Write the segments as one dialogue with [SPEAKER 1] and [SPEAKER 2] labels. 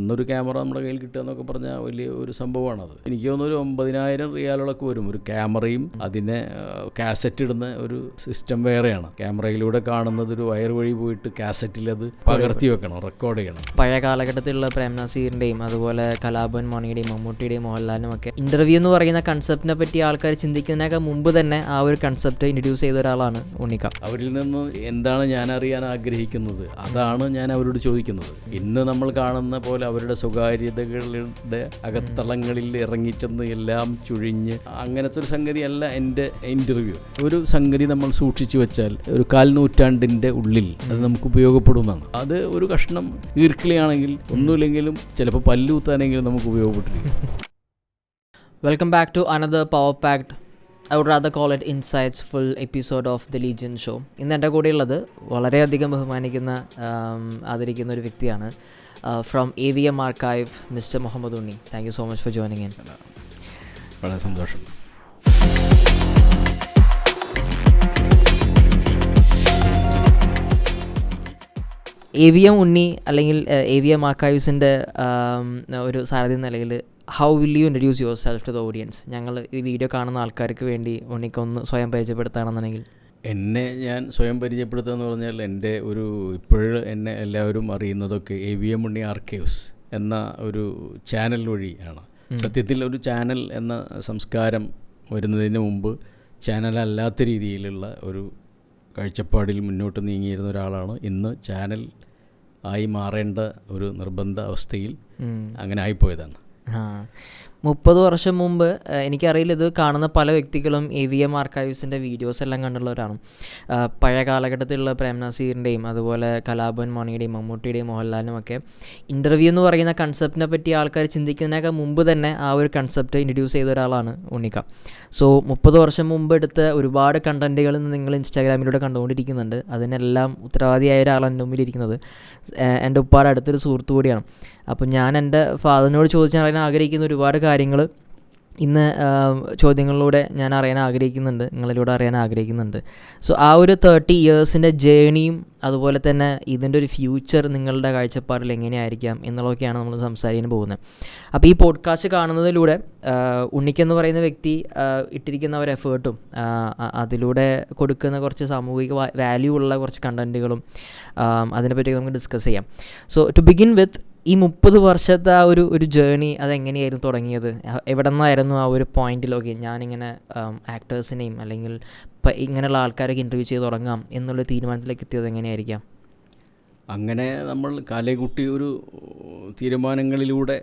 [SPEAKER 1] അന്നൊരു ക്യാമറ നമ്മുടെ കയ്യിൽ കിട്ടുക എന്നൊക്കെ പറഞ്ഞാൽ വലിയ ഒരു സംഭവമാണത്. എനിക്ക് തോന്നുന്നു 9,000 റിയാലുകളൊക്കെ വരും ഒരു ക്യാമറയും അതിനെ കാസറ്റ് ഇടുന്ന ഒരു സിസ്റ്റം വേറെയാണ്. ക്യാമറയിലൂടെ കാണുന്നത് ഒരു വയർ വഴി പോയിട്ട് കാസറ്റിൽ അത് പകർത്തി വെക്കണം, റെക്കോർഡ് ചെയ്യണം.
[SPEAKER 2] പഴയ കാലഘട്ടത്തിലുള്ള പ്രേം നസീറിൻ്റെയും അതുപോലെ കലാഭവൻ മണിയുടെയും മമ്മൂട്ടിയുടെയും മോഹൻലാലിനും ഒക്കെ ഇൻ്റർവ്യൂ എന്ന് പറയുന്ന കൺസെപ്റ്റിനെ പറ്റി ആൾക്കാർ ചിന്തിക്കുന്നതിനൊക്കെ മുമ്പ് തന്നെ ആ ഒരു കൺസെപ്റ്റ് ഇൻട്രൊഡ്യൂസ് ചെയ്ത ഒരാളാണ് ഉണ്ണിക്ക.
[SPEAKER 1] അവരിൽ നിന്ന് എന്താണ് ഞാൻ അറിയാൻ ആഗ്രഹിക്കുന്നത്, അതാണ് ഞാൻ അവരോട് ചോദിക്കുന്നത്. ഇന്ന് നമ്മൾ കാണുന്ന പോലെ അവരുടെ സ്വകാര്യതകളുടെ അകത്തളങ്ങളിൽ ഇറങ്ങിച്ചെന്ന് എല്ലാം ചുഴിഞ്ഞ് അങ്ങനത്തെ ഒരു സംഗതിയല്ല എൻ്റെ ഇൻ്റർവ്യൂ. ഒരു സംഗതി നമ്മൾ സൂക്ഷിച്ചു വെച്ചാൽ ഒരു 1/4 നൂറ്റാണ്ടിൻ്റെ ഉള്ളിൽ അത് നമുക്ക് ഉപയോഗപ്പെടുന്നതാണ്. അത് ഒരു കഷ്ണം ഈർക്കിളിയാണെങ്കിൽ ഒന്നുമില്ലെങ്കിലും ചിലപ്പോൾ പല്ലൂത്താനെങ്കിലും നമുക്ക് ഉപയോഗപ്പെട്ടിരിക്കും.
[SPEAKER 2] Welcome back to another power packed, I would rather call it insightful episode of The Legion Show. ഇന്ന് എൻ്റെ കൂടെയുള്ളത് വളരെയധികം ബഹുമാനിക്കുന്ന ആദരിക്കുന്ന ഒരു വ്യക്തിയാണ്. From AVM Archive, mister Muhammad Unni. Thank you so much for joining in.
[SPEAKER 1] വളരെ സന്തോഷം.
[SPEAKER 2] AVM ഉണ്ണി അല്ലെങ്കിൽ AVM Archives-ൻ്റെ ഒരു സാരഥി എന്ന നിലയിൽ how will you introduce yourself to the audience? ഞങ്ങൾ ഈ വീഡിയോ കാണുന്ന ആൾക്കാർക്ക് വേണ്ടി ഉണ്ണിക്കൊന്ന് സ്വയം പരിചയപ്പെടുത്തുകയാണെന്നുണ്ടെങ്കിൽ.
[SPEAKER 1] എന്നെ ഞാൻ സ്വയം പരിചയപ്പെടുത്തുക എന്ന് പറഞ്ഞാൽ എൻ്റെ ഒരു ഇപ്പോഴും എന്നെ എല്ലാവരും അറിയുന്നതൊക്കെ AVM ഉണ്ണി ആർക്കൈവ്സ് എന്ന ഒരു ചാനൽ വഴിയാണ്. സത്യത്തിൽ ഒരു ചാനൽ എന്ന സംസ്കാരം വരുന്നതിന് മുമ്പ് ചാനലല്ലാത്ത രീതിയിലുള്ള ഒരു കാഴ്ചപ്പാടിൽ മുന്നോട്ട് നീങ്ങിയിരുന്ന ഒരാളാണ്. ഇന്ന് ചാനൽ ആയി മാറേണ്ട ഒരു നിർബന്ധ അവസ്ഥയിൽ അങ്ങനെ ആയിപ്പോയതാണ്.
[SPEAKER 2] 30 വർഷം മുമ്പ്, എനിക്കറിയില്ല, ഇത് കാണുന്ന പല വ്യക്തികളും AVM Archives-ൻ്റെ വീഡിയോസ് എല്ലാം കണ്ടുള്ളവരാണ്. പഴയ കാലഘട്ടത്തിലുള്ള പ്രേം നസീറിൻ്റെയും അതുപോലെ കലാഭവൻ മണിയുടെയും മമ്മൂട്ടിയുടെയും മോഹൻലാലിനും ഒക്കെ ഇൻ്റർവ്യൂ എന്ന് പറയുന്ന കൺസെപ്റ്റിനെ പറ്റി ആൾക്കാർ ചിന്തിക്കുന്നതിനൊക്കെ മുമ്പ് തന്നെ ആ ഒരു കൺസെപ്റ്റ് ഇൻട്രൊഡ്യൂസ് ചെയ്ത ഒരാളാണ് ഉണ്ണിക്ക. സോ 30 വർഷം മുമ്പ് എടുത്ത ഒരുപാട് കണ്ടൻറ്റുകൾ നിങ്ങൾ ഇൻസ്റ്റാഗ്രാമിലൂടെ കണ്ടുകൊണ്ടിരിക്കുന്നുണ്ട്. അതിനെല്ലാം ഉത്തരവാദിയായ ഒരാളാണ് എൻ്റെ മുമ്പിലിരിക്കുന്നത്. എൻ്റെ ഉപ്പാടെ അടുത്തൊരു സുഹൃത്തു കൂടിയാണ്. അപ്പോൾ ഞാൻ എൻ്റെ ഫാദറിനോട് ചോദിച്ചാൽ അറിയാൻ ആഗ്രഹിക്കുന്ന ഒരുപാട് കാര്യങ്ങൾ ഇന്ന് ചോദ്യങ്ങളിലൂടെ ഞാൻ അറിയാൻ ആഗ്രഹിക്കുന്നുണ്ട്, നിങ്ങളിലൂടെ അറിയാൻ ആഗ്രഹിക്കുന്നുണ്ട്. സോ ആ ഒരു 30 ഇയേഴ്സിൻ്റെ ജേണിയും അതുപോലെ തന്നെ ഇതിൻ്റെ ഒരു ഫ്യൂച്ചർ നിങ്ങളുടെ കാഴ്ചപ്പാടിൽ എങ്ങനെയായിരിക്കാം എന്നുള്ളതൊക്കെയാണ് നമ്മൾ സംസാരിക്കാൻ പോകുന്നത്. അപ്പോൾ ഈ പോഡ്കാസ്റ്റ് കാണുന്നതിലൂടെ ഉണ്ണിക്കെന്ന് പറയുന്ന വ്യക്തി ഇട്ടിരിക്കുന്ന ഒരു എഫേർട്ടും അതിലൂടെ കൊടുക്കുന്ന കുറച്ച് സാമൂഹിക വാല്യൂ ഉള്ള കുറച്ച് കണ്ടൻറ്റുകളും അതിനെപ്പറ്റി നമുക്ക് ഡിസ്കസ് ചെയ്യാം. സോ ടു ബിഗിൻ വിത്ത്, ഈ 30 വർഷത്തെ ആ ഒരു ജേണി അതെങ്ങനെയായിരുന്നു തുടങ്ങിയത്? എവിടെ നിന്നായിരുന്നു ആ ഒരു പോയിന്റിലൊക്കെ ഞാനിങ്ങനെ ആക്ടേഴ്സിനെയും അല്ലെങ്കിൽ ഇങ്ങനെയുള്ള ആൾക്കാരൊക്കെ ഇൻ്റർവ്യൂ ചെയ്ത് തുടങ്ങാം എന്നുള്ള തീരുമാനത്തിലേക്ക് എത്തിയത് എങ്ങനെയായിരിക്കാം?
[SPEAKER 1] അങ്ങനെ നമ്മൾ കാലേക്കുട്ടി ഒരു തീരുമാനങ്ങളിലൂടെ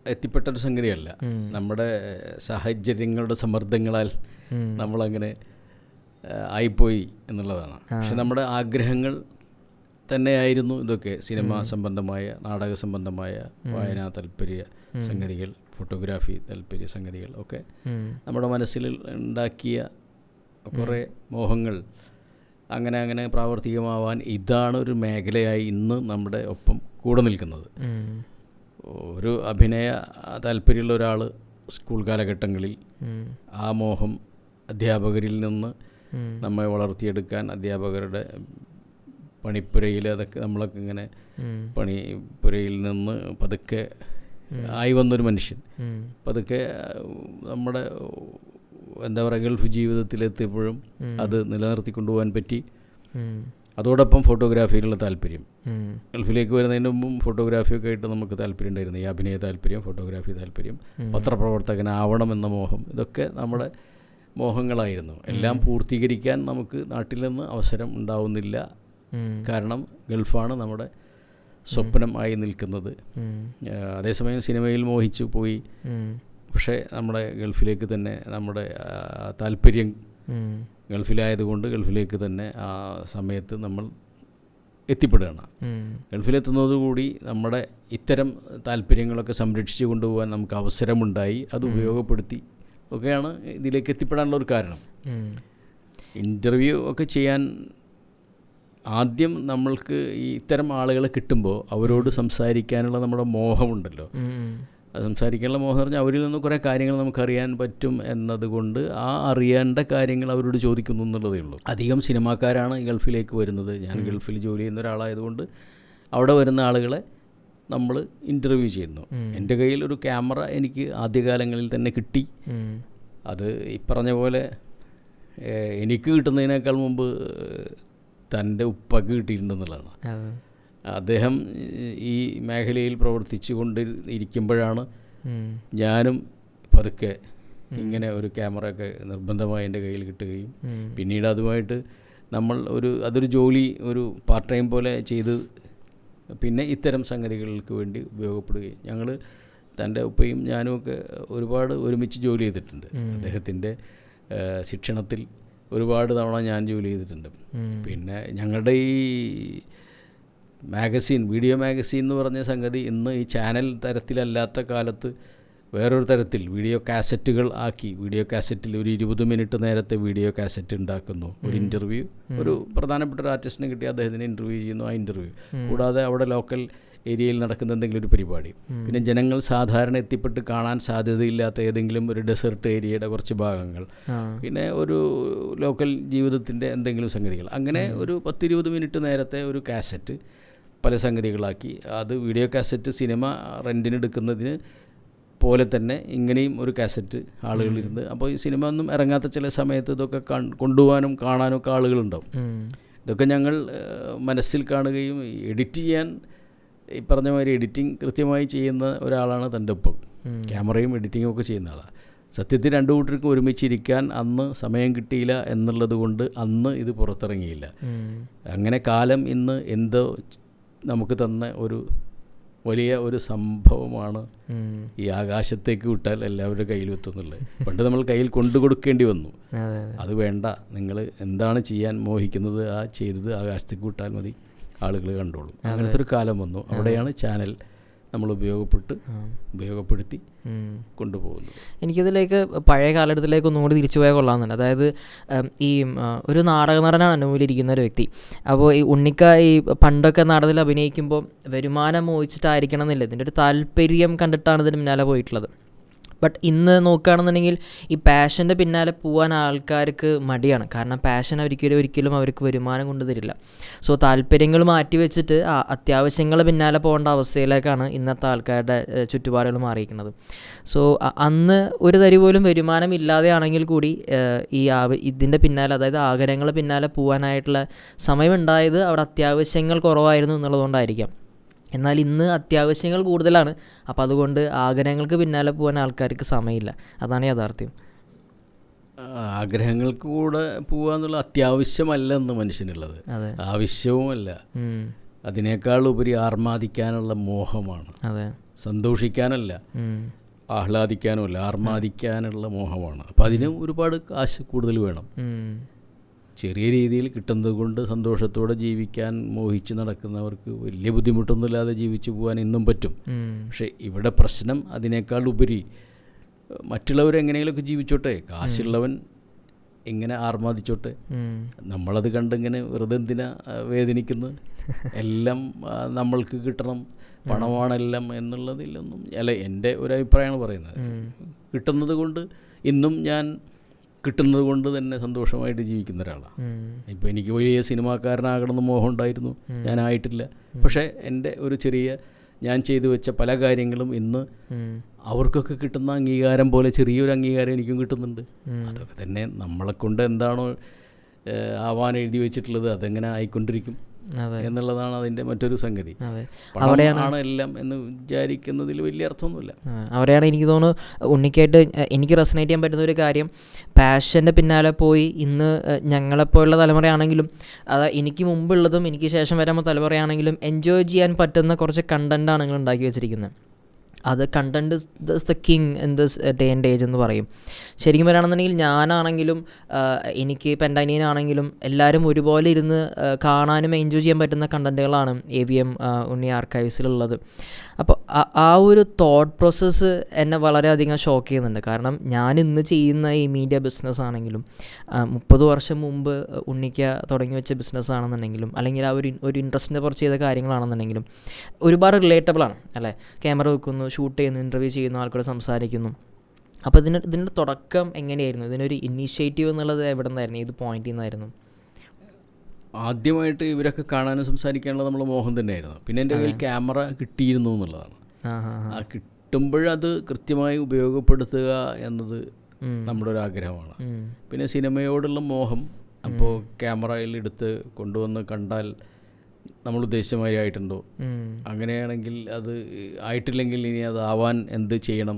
[SPEAKER 1] എത്തിപ്പെട്ടൊരു സംഗതിയല്ല. നമ്മുടെ സാഹചര്യങ്ങളുടെ സമ്മർദ്ദങ്ങളാൽ നമ്മളങ്ങനെ ആയിപ്പോയി എന്നുള്ളതാണ്. പക്ഷെ നമ്മുടെ ആഗ്രഹങ്ങൾ തന്നെയായിരുന്നു ഇതൊക്കെ. സിനിമ സംബന്ധമായ, നാടക സംബന്ധമായ, വായനാ താല്പര്യ സംഗതികൾ, ഫോട്ടോഗ്രാഫി താല്പര്യ സംഗതികൾ ഒക്കെ നമ്മുടെ മനസ്സിൽ ഉണ്ടാക്കിയ കുറേ മോഹങ്ങൾ അങ്ങനെ അങ്ങനെ പ്രാവർത്തികമാവാൻ ഇതാണ് ഒരു മേഖലയായി ഇന്ന് നമ്മുടെ ഒപ്പം കൂടെ നിൽക്കുന്നത്. ഒരു അഭിനയ താല്പര്യമുള്ള ഒരാൾ സ്കൂൾ കാലഘട്ടങ്ങളിൽ ആ മോഹം അധ്യാപകരിൽ നിന്ന് നമ്മെ വളർത്തിയെടുക്കാൻ, അധ്യാപകരുടെ പണിപ്പുരയിൽ അതൊക്കെ നമ്മളൊക്കെ ഇങ്ങനെ പണിപ്പുരയിൽ നിന്ന് പതുക്കെ ആയി വന്നൊരു മനുഷ്യൻ പതുക്കെ നമ്മുടെ എന്താ പറയുക ഗൾഫ് ജീവിതത്തിലെത്തിയപ്പോഴും അത് നിലനിർത്തിക്കൊണ്ടുപോകാൻ പറ്റി. അതോടൊപ്പം ഫോട്ടോഗ്രാഫിയിലുള്ള താല്പര്യം, ഗൾഫിലേക്ക് വരുന്നതിന് മുമ്പും ഫോട്ടോഗ്രാഫിയൊക്കെ ആയിട്ട് നമുക്ക് താല്പര്യം ഉണ്ടായിരുന്നു. ഈ അഭിനയ താല്പര്യം, ഫോട്ടോഗ്രാഫി താല്പര്യം, പത്രപ്രവർത്തകനാവണം എന്ന മോഹം, ഇതൊക്കെ നമ്മുടെ മോഹങ്ങളായിരുന്നു. എല്ലാം പൂർത്തീകരിക്കാൻ നമുക്ക് നാട്ടിൽ നിന്ന് അവസരം ഉണ്ടാവുന്നില്ല. കാരണം ഗൾഫാണ് നമ്മുടെ സ്വപ്നമായി നിൽക്കുന്നത്. അതേസമയം സിനിമയിൽ മോഹിച്ചു പോയി. പക്ഷേ നമ്മുടെ ഗൾഫിലേക്ക് തന്നെ നമ്മുടെ താല്പര്യം ഗൾഫിലായതുകൊണ്ട് ഗൾഫിലേക്ക് തന്നെ ആ സമയത്ത് നമ്മൾ എത്തിപ്പെടുകയാണ്. ഗൾഫിലെത്തുന്നതോടുകൂടി നമ്മുടെ ഇത്തരം താല്പര്യങ്ങളൊക്കെ സംരക്ഷിച്ചു കൊണ്ടുപോകാൻ നമുക്ക് അവസരമുണ്ടായി. അത് ഉപയോഗപ്പെടുത്തി ഒക്കെയാണ് ഇതിലേക്ക് എത്തിപ്പെടാനുള്ള ഒരു കാരണം. ഇൻ്റർവ്യൂ ഒക്കെ ചെയ്യാൻ ആദ്യം നമ്മൾക്ക് ഈ ഇത്തരം ആളുകളെ കിട്ടുമ്പോൾ അവരോട് സംസാരിക്കാനുള്ള നമ്മുടെ മോഹമുണ്ടല്ലോ, അത് സംസാരിക്കാനുള്ള മോഹം എന്ന് പറഞ്ഞാൽ അവരിൽ നിന്ന് കുറേ കാര്യങ്ങൾ നമുക്കറിയാൻ പറ്റും എന്നതുകൊണ്ട് ആ അറിയേണ്ട കാര്യങ്ങൾ അവരോട് ചോദിക്കുന്നു എന്നുള്ളതേ ഉള്ളൂ. അധികം സിനിമാക്കാരാണ് ഗൾഫിലേക്ക് വരുന്നത്. ഞാൻ ഗൾഫിൽ ജോലി ചെയ്യുന്ന ഒരാളായതുകൊണ്ട് അവിടെ വരുന്ന ആളുകളെ നമ്മൾ ഇൻ്റർവ്യൂ ചെയ്യുന്നു. എൻ്റെ കയ്യിൽ ഒരു ക്യാമറ എനിക്ക് ആദ്യകാലങ്ങളിൽ തന്നെ കിട്ടി. അത് ഈ പറഞ്ഞ പോലെ എനിക്ക് കിട്ടുന്നതിനേക്കാൾ മുമ്പ് തൻ്റെ ഉപ്പക്ക് കിട്ടിയിട്ടുണ്ടെന്നുള്ളതാണ്. അദ്ദേഹം ഈ മേഖലയിൽ പ്രവർത്തിച്ചു കൊണ്ട് ഇരിക്കുമ്പോഴാണ് ഞാനും പതുക്കെ ഇങ്ങനെ ഒരു ക്യാമറ ഒക്കെ നിർബന്ധമായി എൻ്റെ കയ്യിൽ കിട്ടുകയും പിന്നീട് അതുമായിട്ട് നമ്മൾ അതൊരു ജോലി, ഒരു പാർട്ട് ടൈം പോലെ ചെയ്ത് പിന്നെ ഇത്തരം സംഗതികൾക്ക് വേണ്ടി ഉപയോഗപ്പെടുകയും ഞങ്ങൾ തൻ്റെ ഉപ്പയും ഞാനുമൊക്കെ ഒരുപാട് ഒരുമിച്ച് ജോലി ചെയ്തിട്ടുണ്ട്. അദ്ദേഹത്തിൻ്റെ ശിക്ഷണത്തിൽ ഒരുപാട് തവണ ഞാൻ ജോലി ചെയ്തിട്ടുണ്ട്. പിന്നെ ഞങ്ങളുടെ ഈ മാഗസീൻ, വീഡിയോ മാഗസീൻ എന്ന് പറഞ്ഞ സംഗതി ഇന്ന് ഈ ചാനൽ തരത്തിലല്ലാത്ത കാലത്ത് വേറൊരു തരത്തിൽ വീഡിയോ കാസറ്റുകൾ ആക്കി, വീഡിയോ കാസറ്റിൽ ഒരു 20 മിനിറ്റ് നേരത്തെ വീഡിയോ കാസറ്റ് ഉണ്ടാക്കുന്നു. ഒരു ഇൻ്റർവ്യൂ, ഒരു പ്രധാനപ്പെട്ട ഒരു ആർട്ടിസ്റ്റിനെ കിട്ടി അദ്ദേഹത്തിന് ഇൻ്റർവ്യൂ ചെയ്യുന്നു. ആ ഇൻ്റർവ്യൂ കൂടാതെ അവിടെ ലോക്കൽ ഏരിയയിൽ നടക്കുന്ന എന്തെങ്കിലും ഒരു പരിപാടി, പിന്നെ ജനങ്ങൾ സാധാരണ എത്തിപ്പെട്ട് കാണാൻ സാധ്യതയില്ലാത്ത ഏതെങ്കിലും ഒരു ഡെസേർട്ട് ഏരിയയുടെ കുറച്ച് ഭാഗങ്ങൾ, പിന്നെ ഒരു ലോക്കൽ ജീവിതത്തിൻ്റെ എന്തെങ്കിലും സംഗതികൾ, അങ്ങനെ ഒരു 10-20 മിനിറ്റ് നേരത്തെ ഒരു കാസറ്റ് പല സംഗതികളാക്കി. അത് വീഡിയോ കാസറ്റ് സിനിമ റെൻറ്റിന് എടുക്കുന്നതിന് പോലെ തന്നെ ഇങ്ങനെയും ഒരു കാസറ്റ് ആളുകളിരുന്ന്, അപ്പോൾ ഈ സിനിമ ഒന്നും ഇറങ്ങാത്ത ചില സമയത്ത് ഇതൊക്കെ കൊണ്ടുപോകാനും കാണാനും ഒക്കെ ആളുകളുണ്ടാവും. ഇതൊക്കെ ഞങ്ങൾ മനസ്സിൽ കാണുകയും എഡിറ്റ് ചെയ്യാൻ, ഈ പറഞ്ഞ മാതിരി എഡിറ്റിംഗ് കൃത്യമായി ചെയ്യുന്ന ഒരാളാണ് തൻ്റെ ഒപ്പം. ക്യാമറയും എഡിറ്റിങ്ങും ഒക്കെ ചെയ്യുന്ന ആളാണ്. സത്യത്തിൽ രണ്ടു കൂട്ടർക്കും ഒരുമിച്ചിരിക്കാൻ അന്ന് സമയം കിട്ടിയില്ല എന്നുള്ളത് കൊണ്ട് അന്ന് ഇത് പുറത്തിറങ്ങിയില്ല. അങ്ങനെ കാലം ഇന്ന് എന്തോ നമുക്ക് തന്ന ഒരു വലിയ ഒരു സംഭവമാണ് ഈ ആകാശത്തേക്ക് വിട്ടാൽ എല്ലാവരുടെ കയ്യിൽ എത്തുന്നുള്ളത്. പണ്ട് നമ്മൾ കയ്യിൽ കൊണ്ടു കൊടുക്കേണ്ടി വന്നു. അത് വേണ്ട, നിങ്ങൾ എന്താണ് ചെയ്യാൻ മോഹിക്കുന്നത് ആ ചെയ്തത് ആകാശത്തേക്ക് വിട്ടാൽ മതി, ആളുകൾ കണ്ടോളും. അങ്ങനത്തെ ഒരു കാലം വന്നു. അവിടെയാണ് ചാനൽ നമ്മൾ ഉപയോഗപ്പെടുത്തി കൊണ്ടുപോകുന്നത്.
[SPEAKER 2] എനിക്കതിലേക്ക് പഴയ കാലഘട്ടത്തിലേക്ക് ഒന്നുകൂടി തിരിച്ചു പോയാൽ കൊള്ളാമെന്നുണ്ട്. അതായത് ഈ ഒരു നാടക നടനാണ് അനുഭവിലിരിക്കുന്ന ഒരു വ്യക്തി. അപ്പോൾ ഈ ഉണ്ണിക്ക ഈ പണ്ടൊക്കെ നാടകത്തിൽ അഭിനയിക്കുമ്പോൾ വരുമാനം മോഹിച്ചിട്ടായിരിക്കണം എന്നില്ല, ഇതിൻ്റെ ഒരു താല്പര്യം കണ്ടിട്ടാണ് ഇതിന് പിന്നാലെ പോയിട്ടുള്ളത്. ബട്ട് ഇന്ന് നോക്കുകയാണെന്നുണ്ടെങ്കിൽ ഈ പാഷൻ്റെ പിന്നാലെ പോകാൻ ആൾക്കാർക്ക് മടിയാണ്. കാരണം പാഷൻ ഒരിക്കലും അവർക്ക് വരുമാനം കൊണ്ടുതരില്ല. സോ താല്പര്യങ്ങൾ മാറ്റി വെച്ചിട്ട് അത്യാവശ്യങ്ങൾ പിന്നാലെ പോകേണ്ട അവസ്ഥയിലേക്കാണ് ഇന്നത്തെ ആൾക്കാരുടെ ചുറ്റുപാടുകൾ മാറിയിരിക്കുന്നത്. സോ അന്ന് ഒരു തരി പോലും വരുമാനം ഇല്ലാതെയാണെങ്കിൽ കൂടി ഇതിൻ്റെ പിന്നാലെ, അതായത് ആഗ്രഹങ്ങൾ പിന്നാലെ പോകാനായിട്ടുള്ള സമയമുണ്ടായത് അവിടെ അത്യാവശ്യങ്ങൾ കുറവായിരുന്നു എന്നുള്ളതുകൊണ്ടായിരിക്കാം. എന്നാൽ ഇന്ന് അത്യാവശ്യങ്ങൾ കൂടുതലാണ്. അപ്പോൾ അതുകൊണ്ട് ആഗ്രഹങ്ങൾക്ക് പിന്നാലെ പോകാൻ ആൾക്കാർക്ക് സമയമില്ല. അതാണ് യാഥാർത്ഥ്യം.
[SPEAKER 1] ആഗ്രഹങ്ങൾക്ക് കൂടെ പോകാന്നുള്ള അത്യാവശ്യമല്ല ഇന്ന് മനുഷ്യനുള്ളത്, ആവശ്യവുമല്ല. അതിനേക്കാൾ ഉപരി ആർമാദിക്കാനുള്ള മോഹമാണ്. സന്തോഷിക്കാനല്ല, ആഹ്ലാദിക്കാനുമല്ല, ആർമാദിക്കാനുള്ള മോഹമാണ്. അപ്പം അതിന് ഒരുപാട് കാശ് കൂടുതൽ വേണം. ചെറിയ രീതിയിൽ കിട്ടുന്നത് കൊണ്ട് സന്തോഷത്തോടെ ജീവിക്കാൻ മോഹിച്ച് നടക്കുന്നവർക്ക് വലിയ ബുദ്ധിമുട്ടൊന്നുമില്ലാതെ ജീവിച്ചു പോകാൻ ഇന്നും പറ്റും. പക്ഷേ ഇവിടെ പ്രശ്നം അതിനേക്കാൾ ഉപരി മറ്റുള്ളവരെങ്ങനെയൊക്കെ ജീവിച്ചോട്ടെ, കാശുള്ളവൻ ഇങ്ങനെ ആർമാദിച്ചോട്ടെ, നമ്മളത് കണ്ടിങ്ങനെ വെറുതെ എന്തിനാ വേദനിക്കുന്നത്, എല്ലാം നമ്മൾക്ക് കിട്ടണം, പണമാണെല്ലാം എന്നുള്ളതിലൊന്നും അല്ല. എൻ്റെ ഒരു അഭിപ്രായമാണ് പറയുന്നത്. കിട്ടുന്നത് കൊണ്ട് ഇന്നും ഞാൻ കിട്ടുന്നത് കൊണ്ട് തന്നെ സന്തോഷമായിട്ട് ജീവിക്കുന്ന ഒരാളാണ്. ഇപ്പോൾ എനിക്ക് വലിയ സിനിമാക്കാരനാകണമെന്ന് മോഹം ഉണ്ടായിരുന്നു, ഞാനായിട്ടില്ല. പക്ഷേ എൻ്റെ ഒരു ചെറിയ, ഞാൻ ചെയ്തു വെച്ച പല കാര്യങ്ങളും ഇന്ന് അവർക്കൊക്കെ കിട്ടുന്ന അംഗീകാരം പോലെ ചെറിയൊരു അംഗീകാരം എനിക്കും കിട്ടുന്നുണ്ട്. അതൊക്കെ തന്നെ നമ്മളെക്കൊണ്ട് എന്താണോ ആവാൻ എഴുതി വെച്ചിട്ടുള്ളത് അതെങ്ങനെ ആയിക്കൊണ്ടിരിക്കും എന്നുള്ളതാണ് അതിൻ്റെ മറ്റൊരു സംഗതി. അവിടെയാണ് എല്ലാം എന്ന് വിചാരിക്കുന്നതിൽ വലിയ അർത്ഥമൊന്നുമില്ല.
[SPEAKER 2] അവിടെയാണ് എനിക്ക് തോന്നുന്നു ഉണ്ണിക്കായിട്ട് എനിക്ക് റെസനേറ്റ് ചെയ്യാൻ പറ്റുന്ന ഒരു കാര്യം, പാഷൻ്റെ പിന്നാലെ പോയി ഇന്ന് ഞങ്ങളെപ്പോലുള്ള തലമുറയാണെങ്കിലും, അതായത് എനിക്ക് മുമ്പുള്ളതും എനിക്ക് ശേഷം വരാൻ തലമുറയാണെങ്കിലും എൻജോയ് ചെയ്യാൻ പറ്റുന്ന കുറച്ച് കണ്ടൻറ്റാണ് നിങ്ങൾ ഉണ്ടാക്കി വെച്ചിരിക്കുന്നത്. അത് content is the king in this day and age എന്ന് പറയും. ശരിക്കും പറയുകയാണെന്നുണ്ടെങ്കിൽ ഞാനാണെങ്കിലും എനിക്ക് ഇപ്പം എൻ്റെ അനിയനാണെങ്കിലും എല്ലാവരും ഒരുപോലെ ഇരുന്ന് കാണാനും എൻജോയ് ചെയ്യാൻ പറ്റുന്ന കണ്ടൻറ്റുകളാണ് AVM ഉണ്ണി ആർക്കൈവ്സിലുള്ളത്. അപ്പോൾ ആ ഒരു തോട്ട് പ്രോസസ്സ് എന്നെ വളരെയധികം ഷോക്ക് ചെയ്യുന്നുണ്ട്. കാരണം ഞാൻ ഇന്ന് ചെയ്യുന്ന ഈ മീഡിയ ബിസിനസ് ആണെങ്കിലും 30 വർഷം മുമ്പ് ഉണ്ണിക്ക തുടങ്ങി വെച്ച ബിസിനസ് ആണെന്നുണ്ടെങ്കിലും, അല്ലെങ്കിൽ ആ ഒരു ഇൻട്രസ്റ്റിനെ കുറിച്ച് ചെയ്ത കാര്യങ്ങളാണെന്നുണ്ടെങ്കിലും ഒരുപാട് റിലേറ്റബിളാണ് അല്ലേ. ക്യാമറ വെക്കുന്നു, ഷൂട്ട് ചെയ്യുന്നു, ഇൻ്റർവ്യൂ ചെയ്യുന്നു, ആൾക്കാരോട് സംസാരിക്കുന്നു. അപ്പോൾ ഇതിൻ്റെ തുടക്കം എങ്ങനെയായിരുന്നു? ഇതിനൊരു ഇനീഷ്യേറ്റീവ് എന്നുള്ളത് എവിടെ നിന്നായിരുന്നു, ഏത് പോയിന്റിൽ നിന്നായിരുന്നു?
[SPEAKER 1] ആദ്യമായിട്ട് ഇവരൊക്കെ കാണാനും സംസാരിക്കാനുള്ള നമ്മളെ മോഹം തന്നെയായിരുന്നു. പിന്നെ എൻ്റെ കയ്യിൽ ക്യാമറ കിട്ടിയിരുന്നു എന്നുള്ളതാണ്. ആ കിട്ടുമ്പോഴത് കൃത്യമായി ഉപയോഗപ്പെടുത്തുക എന്നത് നമ്മുടെ ഒരു ആഗ്രഹമാണ്. പിന്നെ സിനിമയോടുള്ള മോഹം, അപ്പോൾ ക്യാമറയിൽ എടുത്ത് കൊണ്ടുവന്ന് കണ്ടാൽ നമ്മൾ ഉദ്ദേശിച്ചമാതിരി ആയിട്ടുണ്ടോ, അങ്ങനെയാണെങ്കിൽ അത് ആയിട്ടില്ലെങ്കിൽ ഇനി അതാവാൻ എന്ത് ചെയ്യണം,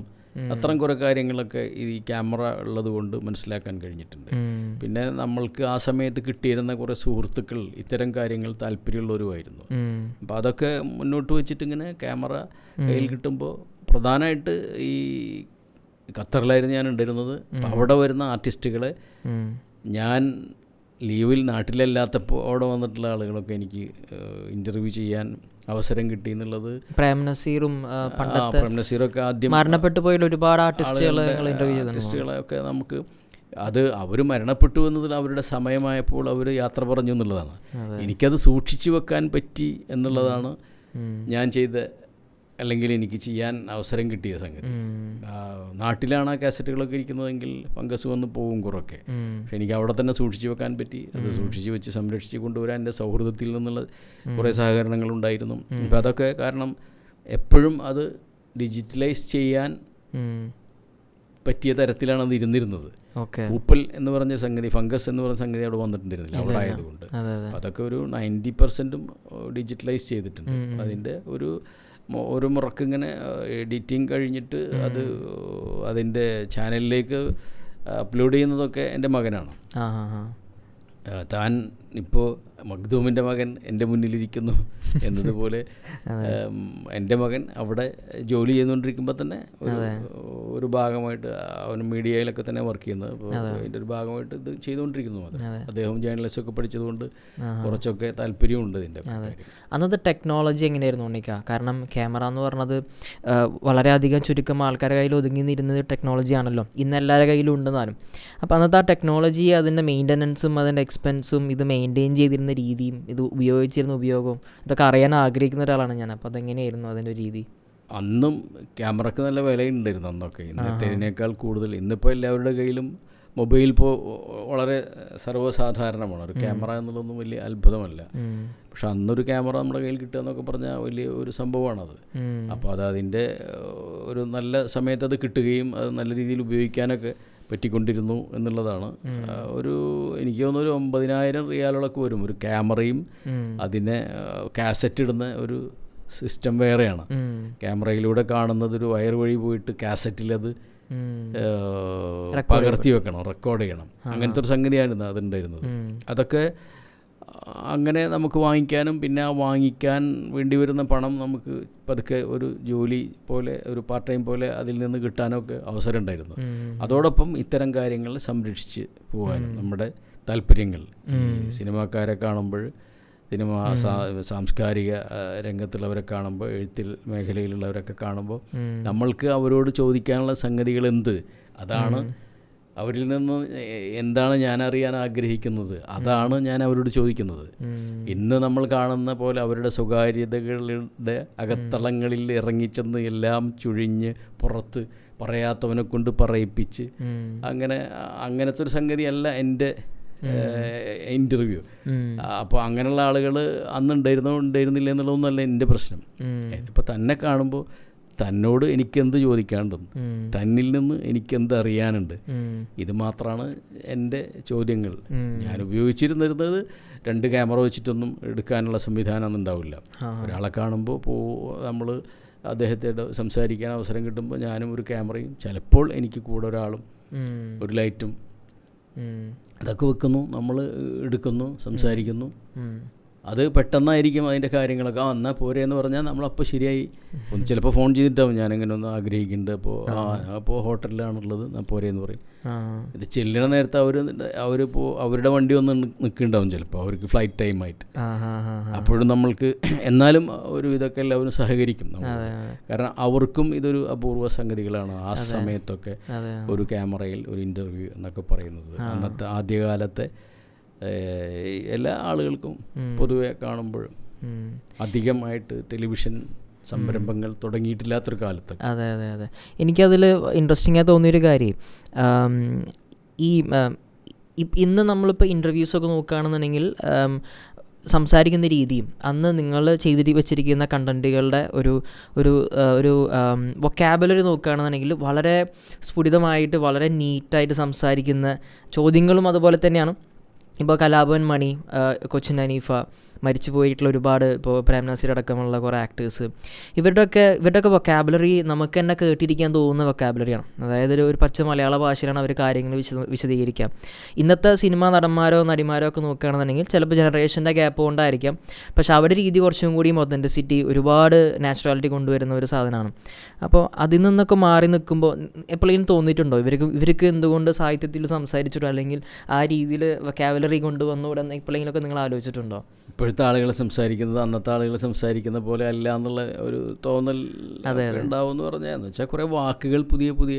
[SPEAKER 1] അത്തരം കുറേ കാര്യങ്ങളൊക്കെ ഈ ക്യാമറ ഉള്ളത് കൊണ്ട് മനസ്സിലാക്കാൻ കഴിഞ്ഞിട്ടുണ്ട്. പിന്നെ നമ്മൾക്ക് ആ സമയത്ത് കിട്ടിയിരുന്ന കുറേ സുഹൃത്തുക്കൾ ഇത്തരം കാര്യങ്ങൾ താല്പര്യമുള്ളവരുമായിരുന്നു. അപ്പോൾ അതൊക്കെ മുന്നോട്ട് വെച്ചിട്ട് ഇങ്ങനെ ക്യാമറ കയ്യിൽ കിട്ടുമ്പോൾ പ്രധാനമായിട്ട് ഈ ഖത്തറിലായിരുന്നു ഞാൻ ഉണ്ടായിരുന്നത്. അപ്പോൾ അവിടെ വരുന്ന ആർട്ടിസ്റ്റുകളെ ഞാൻ ലീവിൽ നാട്ടിലല്ലാത്തപ്പോൾ അവിടെ വന്നിട്ടുള്ള ആളുകളൊക്കെ എനിക്ക് ഇൻ്റർവ്യൂ ചെയ്യാൻ അവസരം കിട്ടി എന്നുള്ളത്. പ്രേംനസീറൊക്കെ ആദ്യം
[SPEAKER 2] മരണപ്പെട്ടു പോയ ഒരുപാട് ആർട്ടിസ്റ്റുകളെയൊക്കെ
[SPEAKER 1] നമുക്ക് അത് അവർ മരണപ്പെട്ടു എന്നതിൽ അവരുടെ സമയമായപ്പോൾ അവർ യാത്ര പറഞ്ഞു എന്നുള്ളതാണ്. എനിക്കത് സൂക്ഷിച്ചു വെക്കാൻ പറ്റി എന്നുള്ളതാണ് ഞാൻ ചെയ്ത, അല്ലെങ്കിൽ എനിക്ക് ചെയ്യാൻ അവസരം കിട്ടിയ സംഗതി. നാട്ടിലാണ് ആ കാസറ്റുകളൊക്കെ ഇരിക്കുന്നതെങ്കിൽ ഫംഗസ് വന്ന് പോകും കുറൊക്കെ. പക്ഷെ എനിക്ക് അവിടെ തന്നെ സൂക്ഷിച്ചു വെക്കാൻ പറ്റി. അത് സൂക്ഷിച്ച് വെച്ച് സംരക്ഷിച്ച് കൊണ്ടുവരാൻ എൻ്റെ സൗഹൃദത്തിൽ നിന്നുള്ള കുറേ സഹകരണങ്ങളുണ്ടായിരുന്നു. അപ്പം അതൊക്കെ കാരണം എപ്പോഴും അത് ഡിജിറ്റലൈസ് ചെയ്യാൻ പറ്റിയ തരത്തിലാണ് അത് ഇരുന്നിരുന്നത്. പൂപ്പൽ എന്ന് പറഞ്ഞ സംഗതി, ഫംഗസ് എന്ന് പറഞ്ഞ സംഗതി അവിടെ വന്നിട്ടുണ്ടായിരുന്നില്ല അവിടെ ആയതുകൊണ്ട്. അതൊക്കെ ഒരു 90% ഡിജിറ്റലൈസ് ചെയ്തിട്ടുണ്ട്. അതിൻ്റെ ഒരു മുറക്കിങ്ങനെ എഡിറ്റിങ് കഴിഞ്ഞിട്ട് അത് അതിൻ്റെ ചാനലിലേക്ക് അപ്ലോഡ് ചെയ്യുന്നതൊക്കെ എൻ്റെ മകനാണ്. താൻ ഇപ്പോൾ മഖ്ദൂമിൻ്റെ മകൻ എൻ്റെ മുന്നിലിരിക്കുന്നു എന്നതുപോലെ എൻ്റെ മകൻ അവിടെ ജോലി ചെയ്തുകൊണ്ടിരിക്കുമ്പോൾ തന്നെ ഒരു ഭാഗമായിട്ട് അവൻ മീഡിയയിലൊക്കെ തന്നെ വർക്ക് ചെയ്യുന്നത്. അപ്പോൾ അതിൻ്റെ ഒരു ഭാഗമായിട്ട് ഇത് ചെയ്തുകൊണ്ടിരിക്കുന്നു. അത് അദ്ദേഹം ജേർണലിസ്റ്റൊക്കെ പഠിച്ചതുകൊണ്ട് കുറച്ചൊക്കെ താല്പര്യമുണ്ട് ഇതിൻ്റെ.
[SPEAKER 2] അന്നത്തെ ടെക്നോളജി എങ്ങനെയായിരുന്നു ഉണ്ണിക്ക? കാരണം ക്യാമറ എന്ന് പറഞ്ഞത് വളരെയധികം ചുരുക്കം ആൾക്കാരുടെ കയ്യിൽ ഒതുങ്ങി നിരുന്ന ടെക്നോളജിയാണല്ലോ, ഇന്ന് എല്ലാവരുടെ കയ്യിലും ഉണ്ടെന്നാലും. അപ്പോൾ അന്നത്തെ ആ ടെക്നോളജി, അതിൻ്റെ മെയിൻ്റനൻസും അതിൻ്റെ എക്സ്പെൻസും, ഇത് മെയിൻറ്റെയിൻ ചെയ്തിരുന്ന രീതിയും ഇത് ഉപയോഗിച്ചിരുന്ന ഉപയോഗവും ഇതൊക്കെ അറിയാൻ ആഗ്രഹിക്കുന്ന ഒരാളാണ് ഞാൻ. അപ്പോൾ അതെങ്ങനെയായിരുന്നു അതിൻ്റെ രീതി?
[SPEAKER 1] അന്നും ക്യാമറയ്ക്ക് നല്ല വിലയുണ്ടായിരുന്നു അന്നൊക്കെ, ഇന്നത്തേതിനേക്കാൾ കൂടുതൽ. ഇന്നിപ്പോൾ എല്ലാവരുടെ കയ്യിലും മൊബൈൽ ഇപ്പോൾ വളരെ സർവ്വസാധാരണമാണ്. ഒരു ക്യാമറ എന്നുള്ളതൊന്നും വലിയ അത്ഭുതമല്ല. പക്ഷെ അന്നൊരു ക്യാമറ നമ്മുടെ കയ്യിൽ കിട്ടുക എന്നൊക്കെ പറഞ്ഞാൽ വലിയ ഒരു സംഭവമാണത്. അപ്പോൾ അതിൻ്റെ ഒരു നല്ല സമയത്ത് അത് കിട്ടുകയും അത് നല്ല രീതിയിൽ ഉപയോഗിക്കാനൊക്കെ പറ്റിക്കൊണ്ടിരുന്നു എന്നുള്ളതാണ്. എനിക്ക് തോന്നുന്നു ഒരു 90,000 റിയാലുകളൊക്കെ വരും ഒരു ക്യാമറയും അതിനെ കാസറ്റ് ഇടുന്ന ഒരു സിസ്റ്റം വേറെയാണ്. ക്യാമറയിലൂടെ കാണുന്നത് ഒരു വയർ വഴി പോയിട്ട് കാസറ്റിൽ അത് പകർത്തി വെക്കണം, റെക്കോർഡ് ചെയ്യണം. അങ്ങനത്തെ ഒരു സംഗതിയായിരുന്നു അതുണ്ടായിരുന്നത്. അതൊക്കെ അങ്ങനെ നമുക്ക് വാങ്ങിക്കാനും പിന്നെ ആ വാങ്ങിക്കാൻ വേണ്ടി വരുന്ന പണം നമുക്ക് പതുക്കെ ഒരു ജോലി പോലെ, ഒരു പാർട്ട് ടൈം പോലെ അതിൽ നിന്ന് കിട്ടാനൊക്കെ അവസരം ഉണ്ടായിരുന്നു. അതോടൊപ്പം ഇത്തരം കാര്യങ്ങൾ സംരക്ഷിച്ച് പോകാനും നമ്മുടെ താല്പര്യങ്ങൾ, സിനിമാക്കാരെ കാണുമ്പോൾ, സാംസ്കാരിക രംഗത്തുള്ളവരെ കാണുമ്പോൾ, എഴുത്തിൽ മേഖലയിലുള്ളവരൊക്കെ കാണുമ്പോൾ നമ്മൾക്ക് അവരോട് ചോദിക്കാനുള്ള സംഗതികൾ എന്ത്, അതാണ് അവരിൽ നിന്ന് എന്താണ് ഞാൻ അറിയാൻ ആഗ്രഹിക്കുന്നത്, അതാണ് ഞാൻ അവരോട് ചോദിക്കുന്നത്. ഇന്ന് നമ്മൾ കാണുന്ന പോലെ അവരുടെ സ്വകാര്യതകളുടെ അകത്തളങ്ങളിൽ ഇറങ്ങിച്ചെന്ന് എല്ലാം ചുഴിഞ്ഞ് പുറത്ത് പറയാത്തവനെ കൊണ്ട് പറയിപ്പിച്ച് അങ്ങനത്തെ ഒരു സംഗതിയല്ല എൻ്റെ ഇൻ്റർവ്യൂ. അപ്പോൾ അങ്ങനെയുള്ള ആളുകൾ ഉണ്ടായിരുന്നില്ല എന്നുള്ളതൊന്നുമല്ല എൻ്റെ പ്രശ്നം. ഇപ്പോൾ തന്നെ കാണുമ്പോൾ തന്നോട് എനിക്കെന്ത് ചോദിക്കാനുണ്ടെന്ന്, തന്നിൽ നിന്ന് എനിക്കെന്ത് അറിയാനുണ്ട്, ഇത് മാത്രമാണ് എൻ്റെ ചോദ്യങ്ങൾ. ഞാൻ ഉപയോഗിച്ചിരുന്നിരുന്നത് 2 ക്യാമറ വെച്ചിട്ടൊന്നും എടുക്കാനുള്ള സംവിധാനമൊന്നും ഉണ്ടാവില്ല. ഒരാളെ കാണുമ്പോൾ നമ്മൾ അദ്ദേഹത്തോട് സംസാരിക്കാൻ അവസരം കിട്ടുമ്പോൾ ഞാനും ഒരു ക്യാമറയും, ചിലപ്പോൾ എനിക്ക് കൂടെ ഒരാളും ഒരു ലൈറ്റും അതൊക്കെ വെക്കുന്നു, നമ്മൾ എടുക്കുന്നു, സംസാരിക്കുന്നു. അത് പെട്ടെന്നായിരിക്കും അതിൻ്റെ കാര്യങ്ങളൊക്കെ. എന്നാൽ പോരെ എന്ന് പറഞ്ഞാൽ നമ്മളപ്പോൾ ശരിയായി. ചിലപ്പോൾ ഫോൺ ചെയ്തിട്ടാവും ഞാനിങ്ങനെ ഒന്ന് ആഗ്രഹിക്കുന്നുണ്ട്, അപ്പോൾ ഹോട്ടലിലാണുള്ളത്, എന്നാൽ പോരെ എന്ന് പറയും. ഇത് ചെല്ലണ നേരത്തെ അവരിപ്പോൾ അവരുടെ വണ്ടി വന്ന് നിൽക്കുന്നുണ്ടാവും, ചിലപ്പോൾ അവർക്ക് ഫ്ലൈറ്റ് ടൈമായിട്ട്. അപ്പോഴും നമ്മൾക്ക് എന്നാലും ഒരു ഇതൊക്കെ എല്ലാവരും സഹകരിക്കും. കാരണം അവർക്കും ഇതൊരു അപൂർവ സംഗതികളാണ് ആ സമയത്തൊക്കെ ഒരു ക്യാമറയിൽ ഒരു ഇൻ്റർവ്യൂ എന്നൊക്കെ പറയുന്നത്. അന്നത്തെ ആദ്യകാലത്തെ എല്ലാ ആളുകൾക്കും പൊതുവെ കാണുമ്പോഴും അധികമായിട്ട് ടെലിവിഷൻ സംരംഭങ്ങൾ തുടങ്ങിയിട്ടില്ലാത്തൊരു കാലത്ത്.
[SPEAKER 2] അതെ അതെ അതെ. എനിക്കതിൽ ഇൻട്രസ്റ്റിംഗ് ആയി തോന്നിയൊരു കാര്യം, ഈ ഇന്ന് നമ്മളിപ്പോൾ ഇൻ്റർവ്യൂസൊക്കെ നോക്കുകയാണെന്നുണ്ടെങ്കിൽ സംസാരിക്കുന്ന രീതിയും അന്ന് നിങ്ങൾ ചെയ്തിട്ട് വെച്ചിരിക്കുന്ന കണ്ടൻറ്റുകളുടെ ഒരു വൊക്കാബുലറി നോക്കുകയാണെന്നുണ്ടെങ്കിൽ വളരെ സ്ഫുടിതമായിട്ട് വളരെ നീറ്റായിട്ട് സംസാരിക്കുന്ന ചോദ്യങ്ങളും അതുപോലെ തന്നെയാണ്. ഇപ്പോൾ കലാഭവൻ മണി, കൊച്ചിൻ ഹനീഫ, മരിച്ചു പോയിട്ടുള്ള ഒരുപാട്, ഇപ്പോൾ പ്രേംനസീർ അടക്കമുള്ള കുറേ ആക്ടേഴ്സ്, ഇവരുടെയൊക്കെ വൊക്കാബുലറി നമുക്ക് തന്നെ കേട്ടിരിക്കാൻ തോന്നുന്ന വൊക്കാബുലറിയാണ്. അതായത് ഒരു പച്ച മലയാള ഭാഷയിലാണ് അവർ കാര്യങ്ങൾ വിശദീകരിക്കാം. ഇന്നത്തെ സിനിമാ നടന്മാരോ നടിമാരോ ഒക്കെ നോക്കുകയാണെന്നുണ്ടെങ്കിൽ ചിലപ്പോൾ ജനറേഷൻ്റെ ഗ്യാപ്പ് കൊണ്ടായിരിക്കാം, പക്ഷെ അവരുടെ രീതി കുറച്ചും കൂടിയും ഒതൻറ്റിസിറ്റി, ഒരുപാട് നാച്ചുറാലിറ്റി കൊണ്ടുവരുന്ന ഒരു സാധനമാണ്. അപ്പോൾ അതിൽ നിന്നൊക്കെ മാറി നിൽക്കുമ്പോൾ എപ്പോഴെങ്കിലും തോന്നിയിട്ടുണ്ടോ ഇവർക്ക് എന്തുകൊണ്ട് സാഹിത്യത്തിൽ സംസാരിച്ചിട്ടോ അല്ലെങ്കിൽ ആ രീതിയിൽ വൊക്കാബുലറി കൊണ്ടുവന്നുകൂടെ എപ്പോഴെങ്കിലുമൊക്കെ നിങ്ങൾ ആലോചിച്ചിട്ടുണ്ടോ?
[SPEAKER 1] ഇപ്പോഴത്തെ ആളുകൾ സംസാരിക്കുന്നത് അന്നത്തെ ആളുകൾ സംസാരിക്കുന്ന പോലെ അല്ല എന്നുള്ള ഒരു തോന്നൽ ഉണ്ടാവും എന്ന് പറഞ്ഞാൽ, എന്ന് വെച്ചാൽ കുറേ വാക്കുകൾ പുതിയ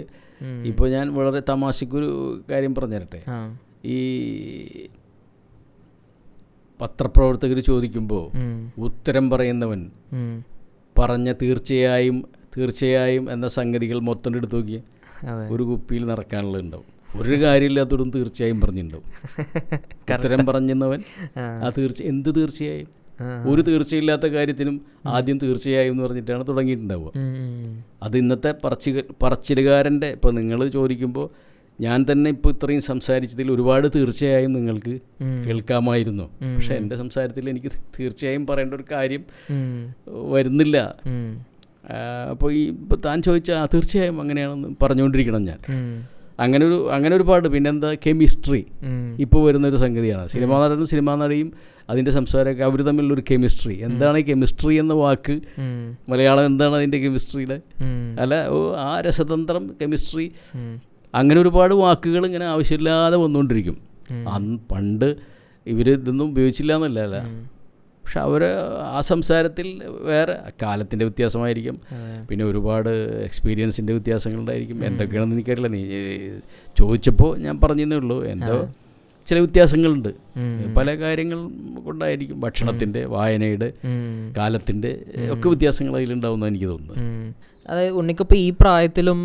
[SPEAKER 1] ഇപ്പോൾ ഞാൻ വളരെ തമാശക്കൊരു കാര്യം പറഞ്ഞു തരട്ടെ. ഈ പത്രപ്രവർത്തകർ ചോദിക്കുമ്പോൾ ഉത്തരം പറയുന്നവൻ പറഞ്ഞ തീർച്ചയായും എന്ന സംഗതികൾ മൊത്തം എടുത്ത് നോക്കിയ ഒരു കുപ്പിയിൽ നിറക്കാനുള്ളത് ഉണ്ടാവും. ഒരു കാര്യമില്ലാത്തതും തീർച്ചയായും പറഞ്ഞിട്ടുണ്ടാവും. ഉത്തരം പറഞ്ഞവൻ എന്ത് തീർച്ചയായും, ഒരു തീർച്ചയില്ലാത്ത കാര്യത്തിനും ആദ്യം തീർച്ചയായും എന്ന് പറഞ്ഞിട്ടാണ് തുടങ്ങിയിട്ടുണ്ടാവുക. അത് ഇന്നത്തെ പറച്ചിലുകാരൻ്റെ, ഇപ്പോൾ നിങ്ങൾ ചോദിക്കുമ്പോൾ ഞാൻ തന്നെ ഇപ്പോൾ ഇത്രയും സംസാരിച്ചതിൽ ഒരുപാട് തീർച്ചയായും നിങ്ങൾക്ക് കേൾക്കാമായിരുന്നു, പക്ഷെ എൻ്റെ സംസാരത്തിൽ എനിക്ക് തീർച്ചയായും പറയേണ്ട ഒരു കാര്യം വരുന്നില്ല. അപ്പോൾ ഇപ്പോൾ താൻ ചോദിച്ചാൽ തീർച്ചയായും അങ്ങനെയാണെന്ന് പറഞ്ഞുകൊണ്ടിരിക്കണം ഞാൻ. അങ്ങനെ ഒരു പാട്ട്. പിന്നെന്താ, കെമിസ്ട്രി ഇപ്പോൾ വരുന്നൊരു സംഗതിയാണ്. സിനിമാ നടനും സിനിമാ നടിയും അതിൻ്റെ സംസാരമൊക്കെ അവർ തമ്മിലുള്ളൊരു കെമിസ്ട്രി. എന്താണ് ഈ കെമിസ്ട്രി എന്ന വാക്ക്? മലയാളം എന്താണ് അതിൻ്റെ കെമിസ്ട്രിയുടെ? അല്ല, ആ രസതന്ത്രം, കെമിസ്ട്രി, അങ്ങനെ ഒരുപാട് വാക്കുകൾ ഇങ്ങനെ ആവശ്യമില്ലാതെ വന്നുകൊണ്ടിരിക്കും. പണ്ട് ഇവർ ഇതൊന്നും ഉപയോഗിച്ചില്ല എന്നല്ല, അല്ല, പക്ഷെ അവർ ആ സംസാരത്തിൽ വേറെ കാലത്തിൻ്റെ വ്യത്യാസമായിരിക്കും, പിന്നെ ഒരുപാട് എക്സ്പീരിയൻസിൻ്റെ വ്യത്യാസങ്ങളുണ്ടായിരിക്കും. എന്തൊക്കെയാണെന്ന് എനിക്കറിയില്ല, നീ ചോദിച്ചപ്പോൾ ഞാൻ പറഞ്ഞതേ ഉള്ളൂ. എന്തോ ചില വ്യത്യാസങ്ങളുണ്ട്, പല കാര്യങ്ങൾ കൊണ്ടായിരിക്കും. ഭക്ഷണത്തിൻ്റെ, വായനയുടെ, കാലത്തിൻ്റെ ഒക്കെ വ്യത്യാസങ്ങൾ അതിലുണ്ടാവുമെന്ന് എനിക്ക് തോന്നുന്നു.
[SPEAKER 2] അതായത് ഉണ്ണിക്കിപ്പോൾ ഈ പ്രായത്തിലും,